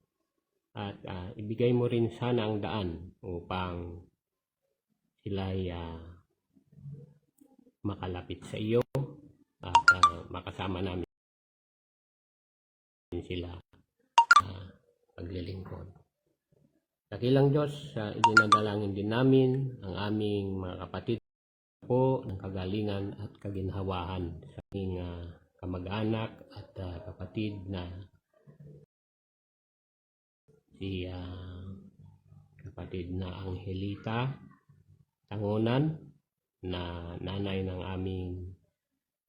at ibigay mo rin sana ang daan upang sila'y makalapit sa iyo at makasama namin sila paglilingkod. Dakilang Diyos, idinadalangin din namin ang aming mga kapatid po ng kagalingan at kaginhawahan sa aming kamag-anak at kapatid na si kapatid na Angelita Tangunan, na nanay ng aming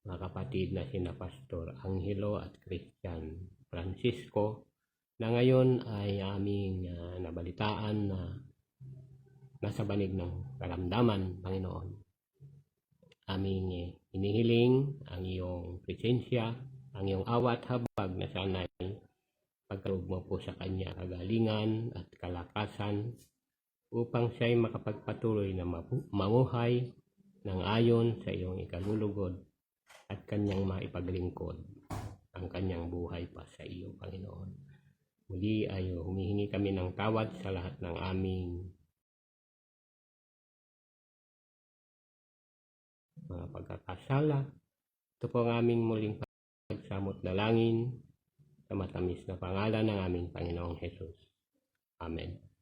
mga kapatid na sina Pastor Angelo at Christian Francisco, na ngayon ay aming nabalitaan na nasa banig ng karamdaman, Panginoon. Aming inihiling ang iyong presensya, ang iyong awa at habag na sana'y pagkaloob mo po sa kanya kagalingan at kalakasan upang siya'y makapagpatuloy na mamuhay ng ayon sa iyong ikalulugod at kanyang maipaglingkod ang kanyang buhay pa sa iyo, Panginoon. Muli ay humihingi kami ng tawad sa lahat ng aming mga pagkakasala. Ito po ang aming muling pagsamot dalangin sa matamis na pangalan ng aming Panginoong Jesus. Amen.